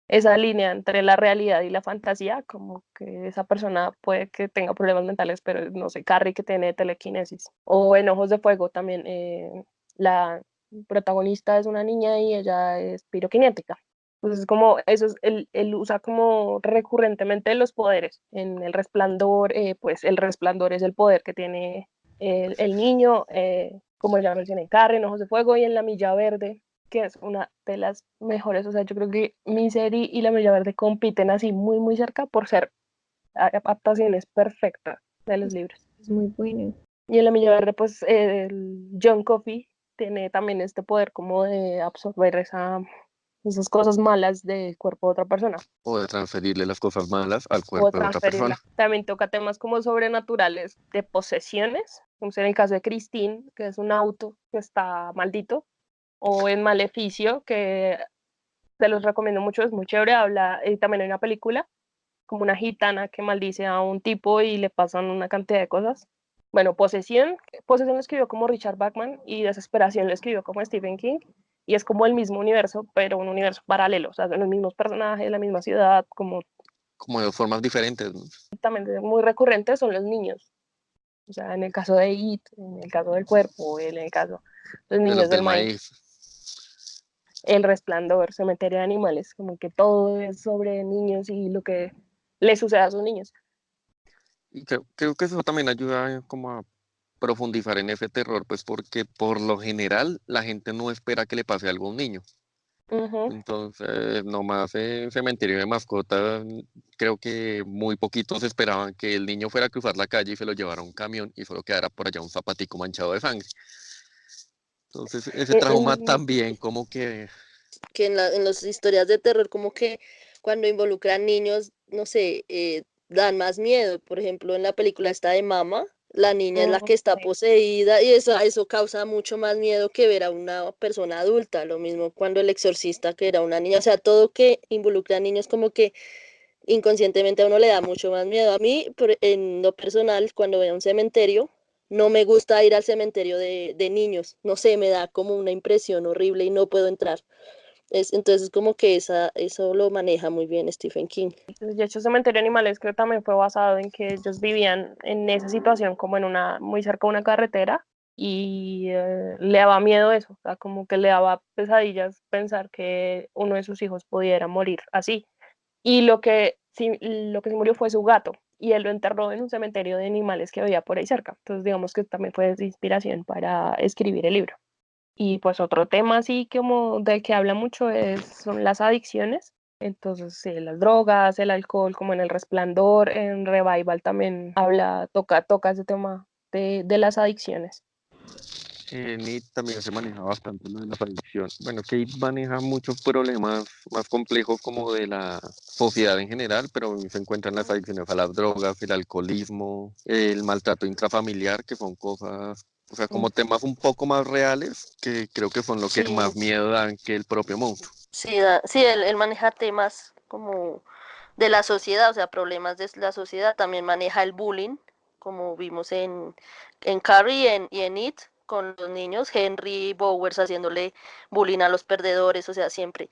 esa línea entre la realidad y la fantasía, como que esa persona puede que tenga problemas mentales, pero no sé, Carrie que tiene telequinesis. O en Ojos de Fuego también, la protagonista es una niña y ella es piroquinética. Entonces, como eso es, él usa como recurrentemente los poderes. En El Resplandor, pues el resplandor es el poder que tiene el niño, como ya mencioné, Carrie en Ojos de Fuego y en La Milla Verde, que es una de las mejores. O sea, yo creo que Misery y La Milla Verde compiten así muy, muy cerca por ser adaptaciones perfectas de los libros. Es muy bueno. Y en La Milla Verde, pues el John Coffey tiene también este poder como de absorber esas cosas malas del cuerpo de otra persona O de transferirle las cosas malas al o cuerpo de otra persona. transferirla. También toca temas como sobrenaturales de posesiones, como en el caso de Christine, que es un auto que está maldito, o en Maleficio, que se los recomiendo mucho, es muy chévere, habla, y también hay una película, como una gitana que maldice a un tipo y le pasan una cantidad de cosas. Bueno, Posesión lo escribió como Richard Bachman y Desesperación lo escribió como Stephen King. Y es como el mismo universo, pero un universo paralelo, o sea, son los mismos personajes, la misma ciudad, como Como de formas diferentes, ¿no? también muy recurrentes son los niños. O sea, en el caso de It, en el caso del cuerpo, en el caso de los De los niños del del maíz, maíz. El Resplandor, Cementerio de Animales, como que todo es sobre niños y lo que les sucede a sus niños. Y creo que eso también ayuda como a profundizar en ese terror, pues porque por lo general la gente no espera que le pase algo a un niño. Ujú. Entonces, nomás en Cementerio de Mascotas, creo que muy poquitos esperaban que el niño fuera a cruzar la calle y se lo llevara a un camión y solo quedara por allá un zapatico manchado de sangre. Entonces, ese trauma En- también como que, Que en las historias de terror como que cuando involucran niños, no sé, dan más miedo. Por ejemplo, en la película esta de Mama, la niña es la que está Sí. poseída y eso causa mucho más miedo que ver a una persona adulta. Lo mismo cuando El Exorcista, que era una niña. O sea, todo que involucra a niños como que inconscientemente a uno le da mucho más miedo. A mí, en lo personal, cuando voy a un cementerio, no me gusta ir al cementerio de niños. No sé, me da como una impresión horrible y no puedo entrar. Entonces, como que eso lo maneja muy bien Stephen King. De hecho, Cementerio de Animales creo también fue basado en que ellos vivían en esa situación como en una, muy cerca de una carretera y le daba miedo eso, o sea, como que le daba pesadillas pensar que uno de sus hijos pudiera morir así. Y lo que sí murió fue su gato y él lo enterró en un cementerio de animales que había por ahí cerca. Entonces, digamos que también fue de inspiración para escribir el libro. Y pues otro tema así como del que habla mucho son las adicciones. Entonces, sí, las drogas, el alcohol, como en El Resplandor, en Revival también toca ese tema de las adicciones. en IT también se maneja bastante lo de la adicción. Bueno, que IT maneja muchos problemas más complejos como de la sociedad en general, pero se encuentran las adicciones a las drogas, el alcoholismo, el maltrato intrafamiliar, que son cosas, o sea, como temas un poco más reales, que creo que son lo que Sí, más miedo dan que el propio monstruo. sí, sí, él maneja temas como de la sociedad, o sea, problemas de la sociedad. También maneja el bullying, como vimos en Carrie y en It, con los niños, Henry Bowers haciéndole bullying a los perdedores, o sea, siempre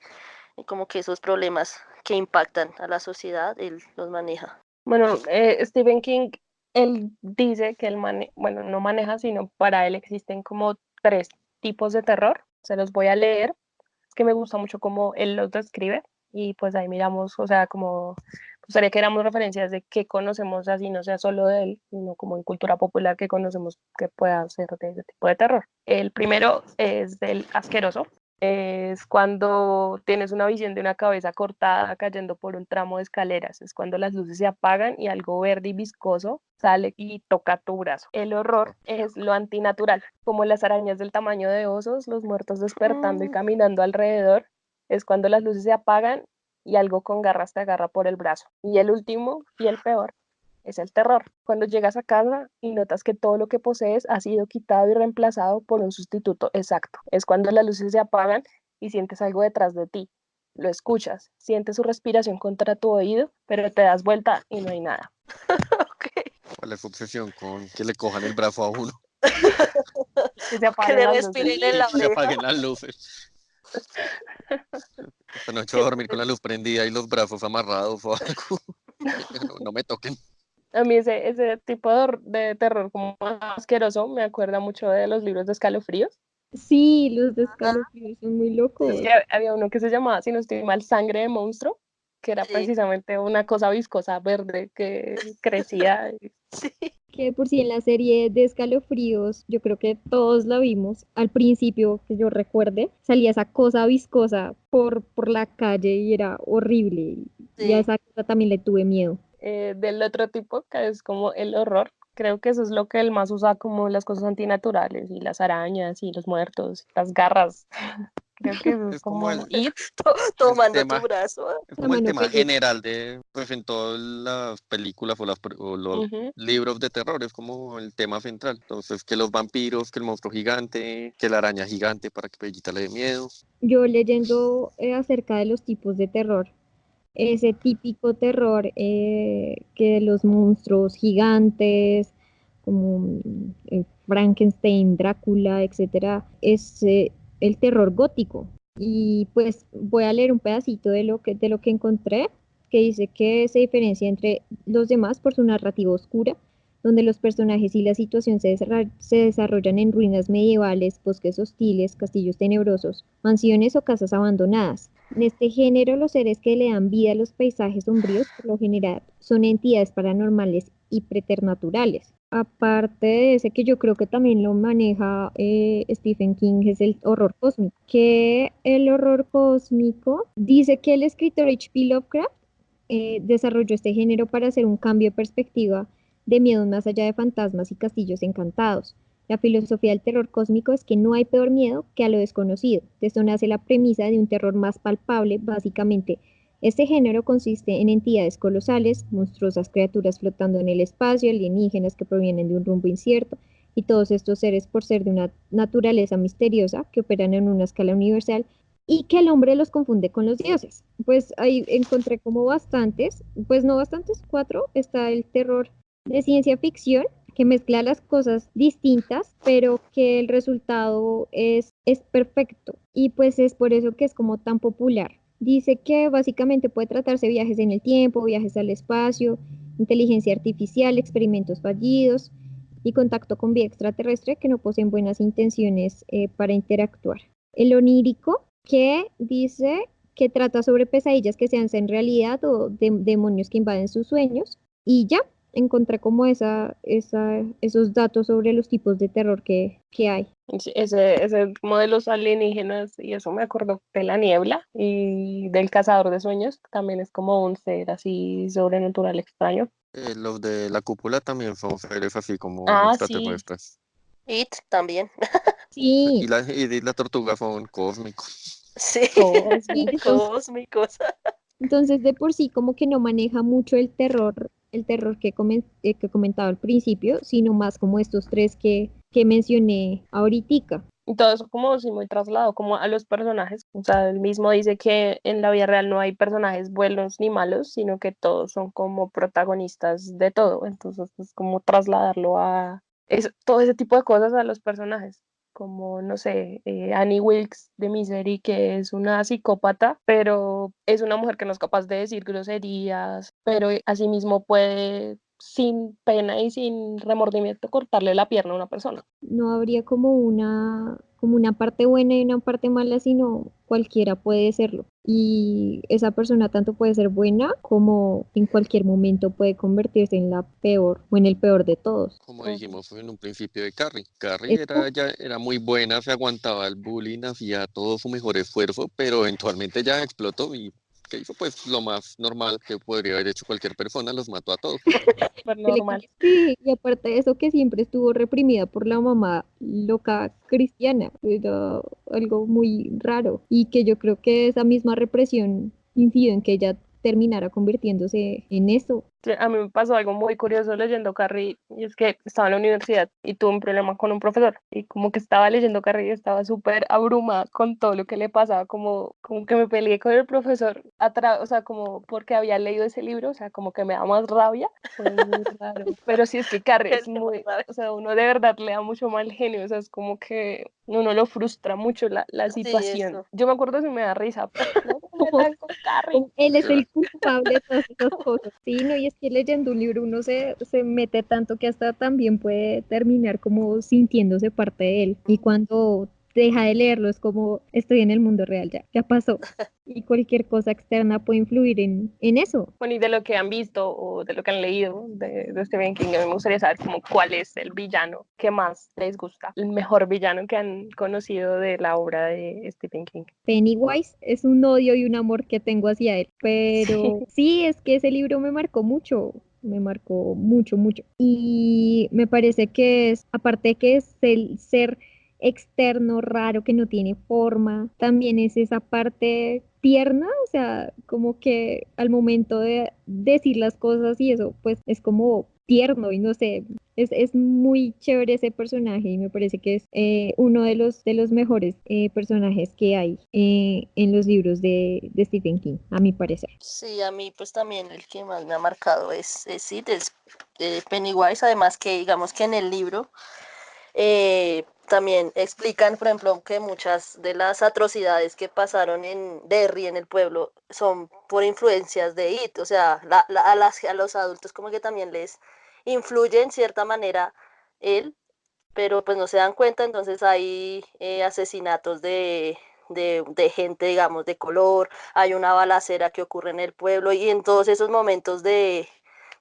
como que esos problemas que impactan a la sociedad, él los maneja. Bueno, Stephen King, él dice que bueno, no maneja, sino para él existen como tres tipos de terror. Se los voy a leer. Es que me gusta mucho cómo él los describe y pues ahí miramos, o sea, como gustaría que éramos referencias de qué conocemos, así no sea solo de él, sino como en cultura popular que conocemos que pueda ser de ese tipo de terror. El primero es del asqueroso. Es cuando tienes una visión de una cabeza cortada cayendo por un tramo de escaleras. Es cuando las luces se apagan y algo verde y viscoso sale y toca tu brazo. El horror es lo antinatural, como las arañas del tamaño de osos, los muertos despertando y caminando alrededor. Es cuando las luces se apagan y algo con garras te agarra por el brazo. Y el último y el peor es el terror. Cuando llegas a casa y notas que todo lo que posees ha sido quitado y reemplazado por un sustituto exacto. Es cuando las luces se apagan y sientes algo detrás de ti. Lo escuchas, sientes su respiración contra tu oído, pero te das vuelta y no hay nada. Ok. ¿Cuál es su obsesión con que le cojan el brazo a uno Que se Que apaguen le las luces. respiren en y la que se oreja. apaguen las luces? Esta noche voy a dormir con la luz prendida y los brazos amarrados o algo. No me toquen. A mí ese tipo de terror como asqueroso me acuerda mucho de los libros de escalofríos. Sí, los de Ah, escalofríos son muy sí, locos. Y había uno que se llamaba, si no estoy mal, Sangre de Monstruo, que era sí, precisamente una cosa viscosa verde que crecía. sí. Que por sí en la serie de escalofríos, yo creo que todos la vimos. Al principio, que yo recuerde, salía esa cosa viscosa por la calle y era horrible. Y a Sí. esa cosa también le tuve miedo. Del otro tipo, que es como el horror. Creo que eso es lo que él más usa, como las cosas antinaturales y las arañas y los muertos, las garras. Creo que eso es Es como como el, It. el Tomando tu tema, brazo. es La como el mano tema peluda. general de, pues en todas las películas o los Ujú. libros de terror, es como el tema central. Entonces, que los vampiros, que el monstruo gigante, que la araña gigante para que Bellita le dé miedo. Yo leyendo acerca de los tipos de terror, ese típico terror que los monstruos gigantes, como Frankenstein, Drácula, etcétera, es el terror gótico. Y pues voy a leer un pedacito de lo que encontré, que dice que se diferencia entre los demás por su narrativa oscura, donde los personajes y la situación se desarrollan en ruinas medievales, bosques hostiles, castillos tenebrosos, mansiones o casas abandonadas. En este género, los seres que le dan vida a los paisajes sombríos, por lo general, son entidades paranormales y preternaturales. Aparte de ese que yo creo que también lo maneja Stephen King, es el horror cósmico. Que el horror cósmico dice que el escritor H.P. Lovecraft desarrolló este género para hacer un cambio de perspectiva de miedo más allá de fantasmas y castillos encantados. La filosofía del terror cósmico es que no hay peor miedo que a lo desconocido. De esto nace la premisa de un terror más palpable. Básicamente, este género consiste en entidades colosales, monstruosas criaturas flotando en el espacio, alienígenas que provienen de un rumbo incierto, y todos estos seres, por ser de una naturaleza misteriosa, que operan en una escala universal, y que el hombre los confunde con los dioses. Pues ahí encontré como bastantes, pues no bastantes, cuatro. Está el terror de ciencia ficción, que mezcla las cosas distintas, pero que el resultado es perfecto. Y pues es por eso que es como tan popular. Dice que básicamente puede tratarse de viajes en el tiempo, viajes al espacio, inteligencia artificial, experimentos fallidos y contacto con vida extraterrestre que no poseen buenas intenciones para interactuar. El onírico, que dice que trata sobre pesadillas que se hacen realidad o demonios que invaden sus sueños. Y ya, encontré como esos datos sobre los tipos de terror que hay. Sí, ese como de los alienígenas, y eso me acuerdo de la niebla y del cazador de sueños, que también es como un ser así sobrenatural extraño. Los de la cúpula también son seres así como Ah, sí. extraterrestres. It también. Sí, Y la tortuga son cósmicos. Sí. y Cósmicos. entonces de por sí como que no maneja mucho el terror que comentaba al principio, sino más como estos tres que mencioné ahoritica. Y todo eso como sí muy trasladado como a los personajes. O sea, él mismo dice que en la vida real no hay personajes buenos ni malos, sino que todos son como protagonistas de todo. Entonces es como trasladarlo a todo ese tipo de cosas a los personajes. Como, no sé, Annie Wilkes de Misery, que es una psicópata, pero es una mujer que no es capaz de decir groserías, pero asimismo puede sin pena y sin remordimiento cortarle la pierna a una persona. No habría como una parte buena y una parte mala, sino cualquiera puede serlo. Y esa persona tanto puede ser buena como en cualquier momento puede convertirse en la peor o en el peor de todos. Como Ujú. dijimos en un principio de Carrie. Carrie Esto, ya era muy buena, se aguantaba el bullying, hacía todo su mejor esfuerzo, pero eventualmente ya explotó y ¿qué hizo? Pues lo más normal que podría haber hecho cualquier persona, los mató a todos. Súper normal. sí, y aparte de eso que siempre estuvo reprimida por la mamá loca cristiana, era algo muy raro y que yo creo que esa misma represión incidió en que ella terminara convirtiéndose en eso. Sí, a mí me pasó algo muy curioso leyendo Carrie, y es que estaba en la universidad y tuve un problema con un profesor, y como que estaba leyendo Carrie y estaba súper abrumada con todo lo que le pasaba, como que me peleé con el profesor, o sea, como porque había leído ese libro, o sea, como que me da más rabia, fue muy raro. Pero sí es que Carrie es muy, o sea, uno de verdad le da mucho mal genio, o sea, es como que uno lo frustra mucho la Sí, situación. eso. Yo me acuerdo si me da risa, pero no se Como, metan con Carrie. como él es el culpable de todas esas cosas. Sí, no, y es que leyendo un libro uno se mete tanto que hasta también puede terminar como sintiéndose parte de él. Y cuando deja de leerlo es como estoy en el mundo real ya, ya pasó. Y cualquier cosa externa puede influir en eso. Bueno, y de lo que han visto o de lo que han leído de Stephen King, a mí me gustaría saber como cuál es el villano que más les gusta, el mejor villano que han conocido de la obra de Stephen King. Pennywise es un odio y un amor que tengo hacia él, pero Sí. sí, es que ese libro me marcó mucho, mucho. Y me parece que es, aparte de que es el ser externo, raro, que no tiene forma, también es esa parte tierna, o sea, como que al momento de decir las cosas y eso, pues es como tierno y no sé, es muy chévere ese personaje y me parece que es uno de los mejores personajes que hay en los libros de Stephen King, a mi parecer. Sí, a mí pues también el que más me ha marcado es Sid, es Pennywise, además que digamos que en el libro también explican, por ejemplo, que muchas de las atrocidades que pasaron en Derry, en el pueblo, son por influencias de It, o sea, a los adultos como que también les influye en cierta manera él, pero pues no se dan cuenta, entonces hay asesinatos de gente, digamos, de color, hay una balacera que ocurre en el pueblo y en todos esos momentos de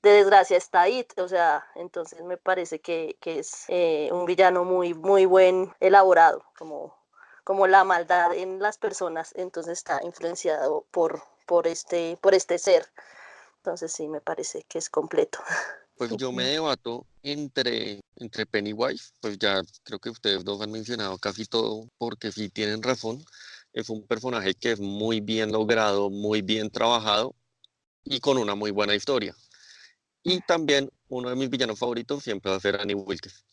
desgracia está ahí, o sea, entonces me parece que es un villano muy, muy buen elaborado, como la maldad en las personas, entonces está influenciado por este ser, entonces sí, me parece que es completo. Pues yo me Súper. debato entre Pennywise, pues ya creo que ustedes dos han mencionado casi todo, porque sí tienen razón, es un personaje que es muy bien logrado, muy bien trabajado y con una muy buena historia. Y también uno de mis villanos favoritos siempre va a ser Annie Wilkes.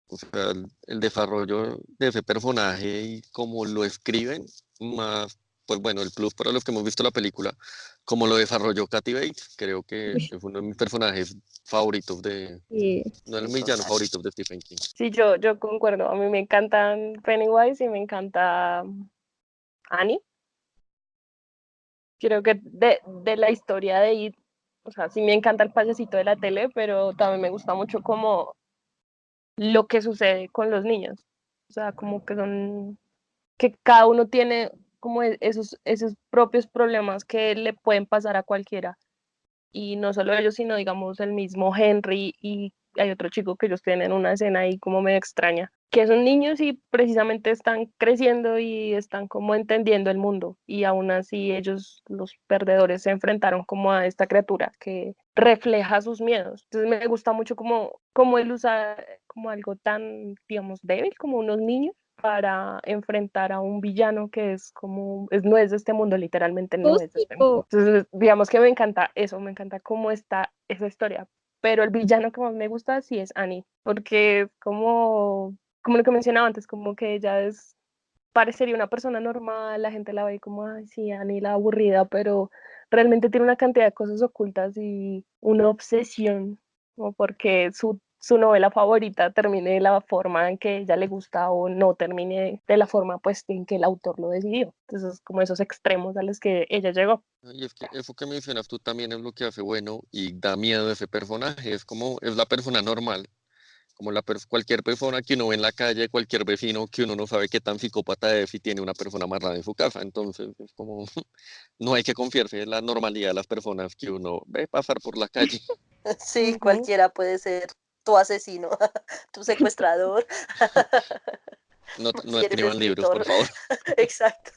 O sea, el desarrollo de ese personaje y cómo lo escriben, más, pues bueno, el plus para los que hemos visto la película, como lo desarrolló Kathy Bates, creo que Uy, es uno de mis personajes favoritos uno de Sí, los villanos total. favoritos de Stephen King. Sí, yo concuerdo. A mí me encantan Pennywise y me encanta Annie. Creo que de la historia de It, o sea, sí me encanta el payasito de la tele, pero también me gusta mucho como lo que sucede con los niños. O sea, como que son, que cada uno tiene como esos propios problemas que le pueden pasar a cualquiera. Y no solo ellos, sino digamos el mismo Henry y hay otro chico que ellos tienen una escena ahí como medio extraña, que son niños y precisamente están creciendo y están como entendiendo el mundo y aún así ellos, los perdedores, se enfrentaron como a esta criatura que refleja sus miedos. Entonces me gusta mucho como él usa como algo tan, digamos, débil como unos niños para enfrentar a un villano que es como, no es de este mundo, literalmente no es de este mundo. tóxico. Entonces, digamos que me encanta eso, me encanta cómo está esa historia. Pero el villano que más me gusta sí es Annie, porque es como lo que mencionaba antes, como que ella parecería una persona normal, la gente la ve como, ay, sí, Annie la aburrida, pero realmente tiene una cantidad de cosas ocultas y una obsesión, como porque su novela favorita termine de la forma en que ella le gusta o no termine de la forma pues en que el autor lo decidió. Entonces, como esos extremos a los que ella llegó. Y es que eso que mencionas tú también es lo que hace bueno y da miedo a ese personaje. Es como, es la persona normal, como cualquier persona que uno ve en la calle, cualquier vecino que uno no sabe qué tan psicópata es y tiene una persona amarrada en su casa. Entonces, es como, no hay que confiarse en la normalidad de las personas que uno ve pasar por la calle. Sí, Ujú. cualquiera puede ser tu asesino, tu secuestrador, No, no si eres escriban libros, por escritor. favor. Exacto.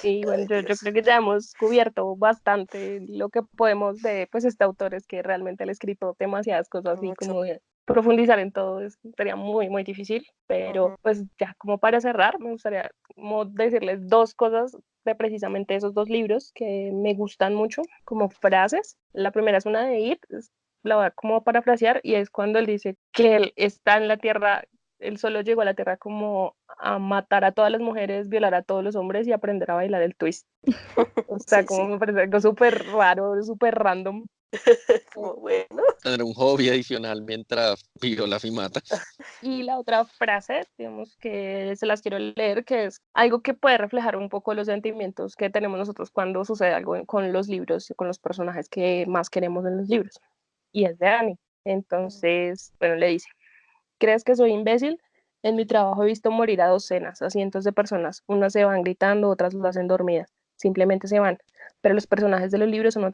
Y bueno, Ay, yo Dios. creo que ya hemos cubierto bastante lo que podemos de pues este autor, es que realmente él ha escrito demasiadas cosas y Mucho. como de profundizar en todo sería muy, muy difícil, pero Ujú. pues ya como para cerrar, me gustaría como decirles dos cosas de precisamente esos dos libros que me gustan mucho como frases. La primera es una de It, la voy a como parafrasear y es cuando él dice que él está en la tierra. Él solo llegó a la Tierra como a matar a todas las mujeres, violar a todos los hombres y aprender a bailar el twist. O sea, Sí, como sí. me parece algo súper raro, súper random. Como bueno. Tener un hobby adicional mientras violas y matas. Y la otra frase, digamos que se las quiero leer, que es algo que puede reflejar un poco los sentimientos que tenemos nosotros cuando sucede algo con los libros y con los personajes que más queremos en los libros. Y es de Annie. Entonces, bueno, le dice: ¿crees que soy imbécil? En mi trabajo he visto morir a docenas, a cientos de personas. Unas se van gritando, otras las hacen dormidas. Simplemente se van. Pero los personajes de los libros son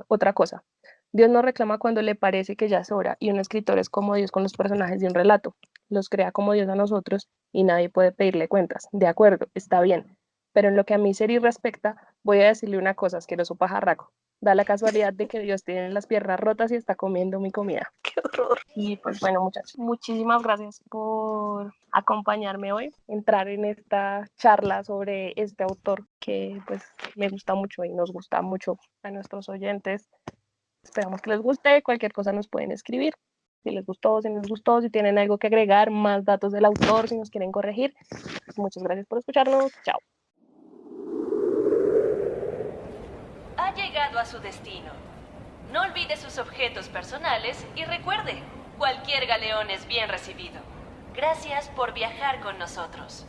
otra cosa. Dios no reclama cuando le parece que ya es hora, y un escritor es como Dios con los personajes de un relato. Los crea como Dios a nosotros y nadie puede pedirle cuentas. De acuerdo, está bien. Pero en lo que a mí serie respecta, voy a decirle una cosa, asqueroso pajarraco. Da la casualidad de que Dios tiene las piernas rotas y está comiendo mi comida. Qué horror. Y pues bueno, muchachos, muchísimas gracias por acompañarme hoy, entrar en esta charla sobre este autor que pues me gusta mucho y nos gusta mucho a nuestros oyentes. Esperamos que les guste, cualquier cosa nos pueden escribir. Si les gustó, si no les gustó, si tienen algo que agregar, más datos del autor, si nos quieren corregir. Muchas gracias por escucharnos. Chao. Ha llegado a su destino. No olvide sus objetos personales y recuerde, cualquier galeón es bien recibido. Gracias por viajar con nosotros.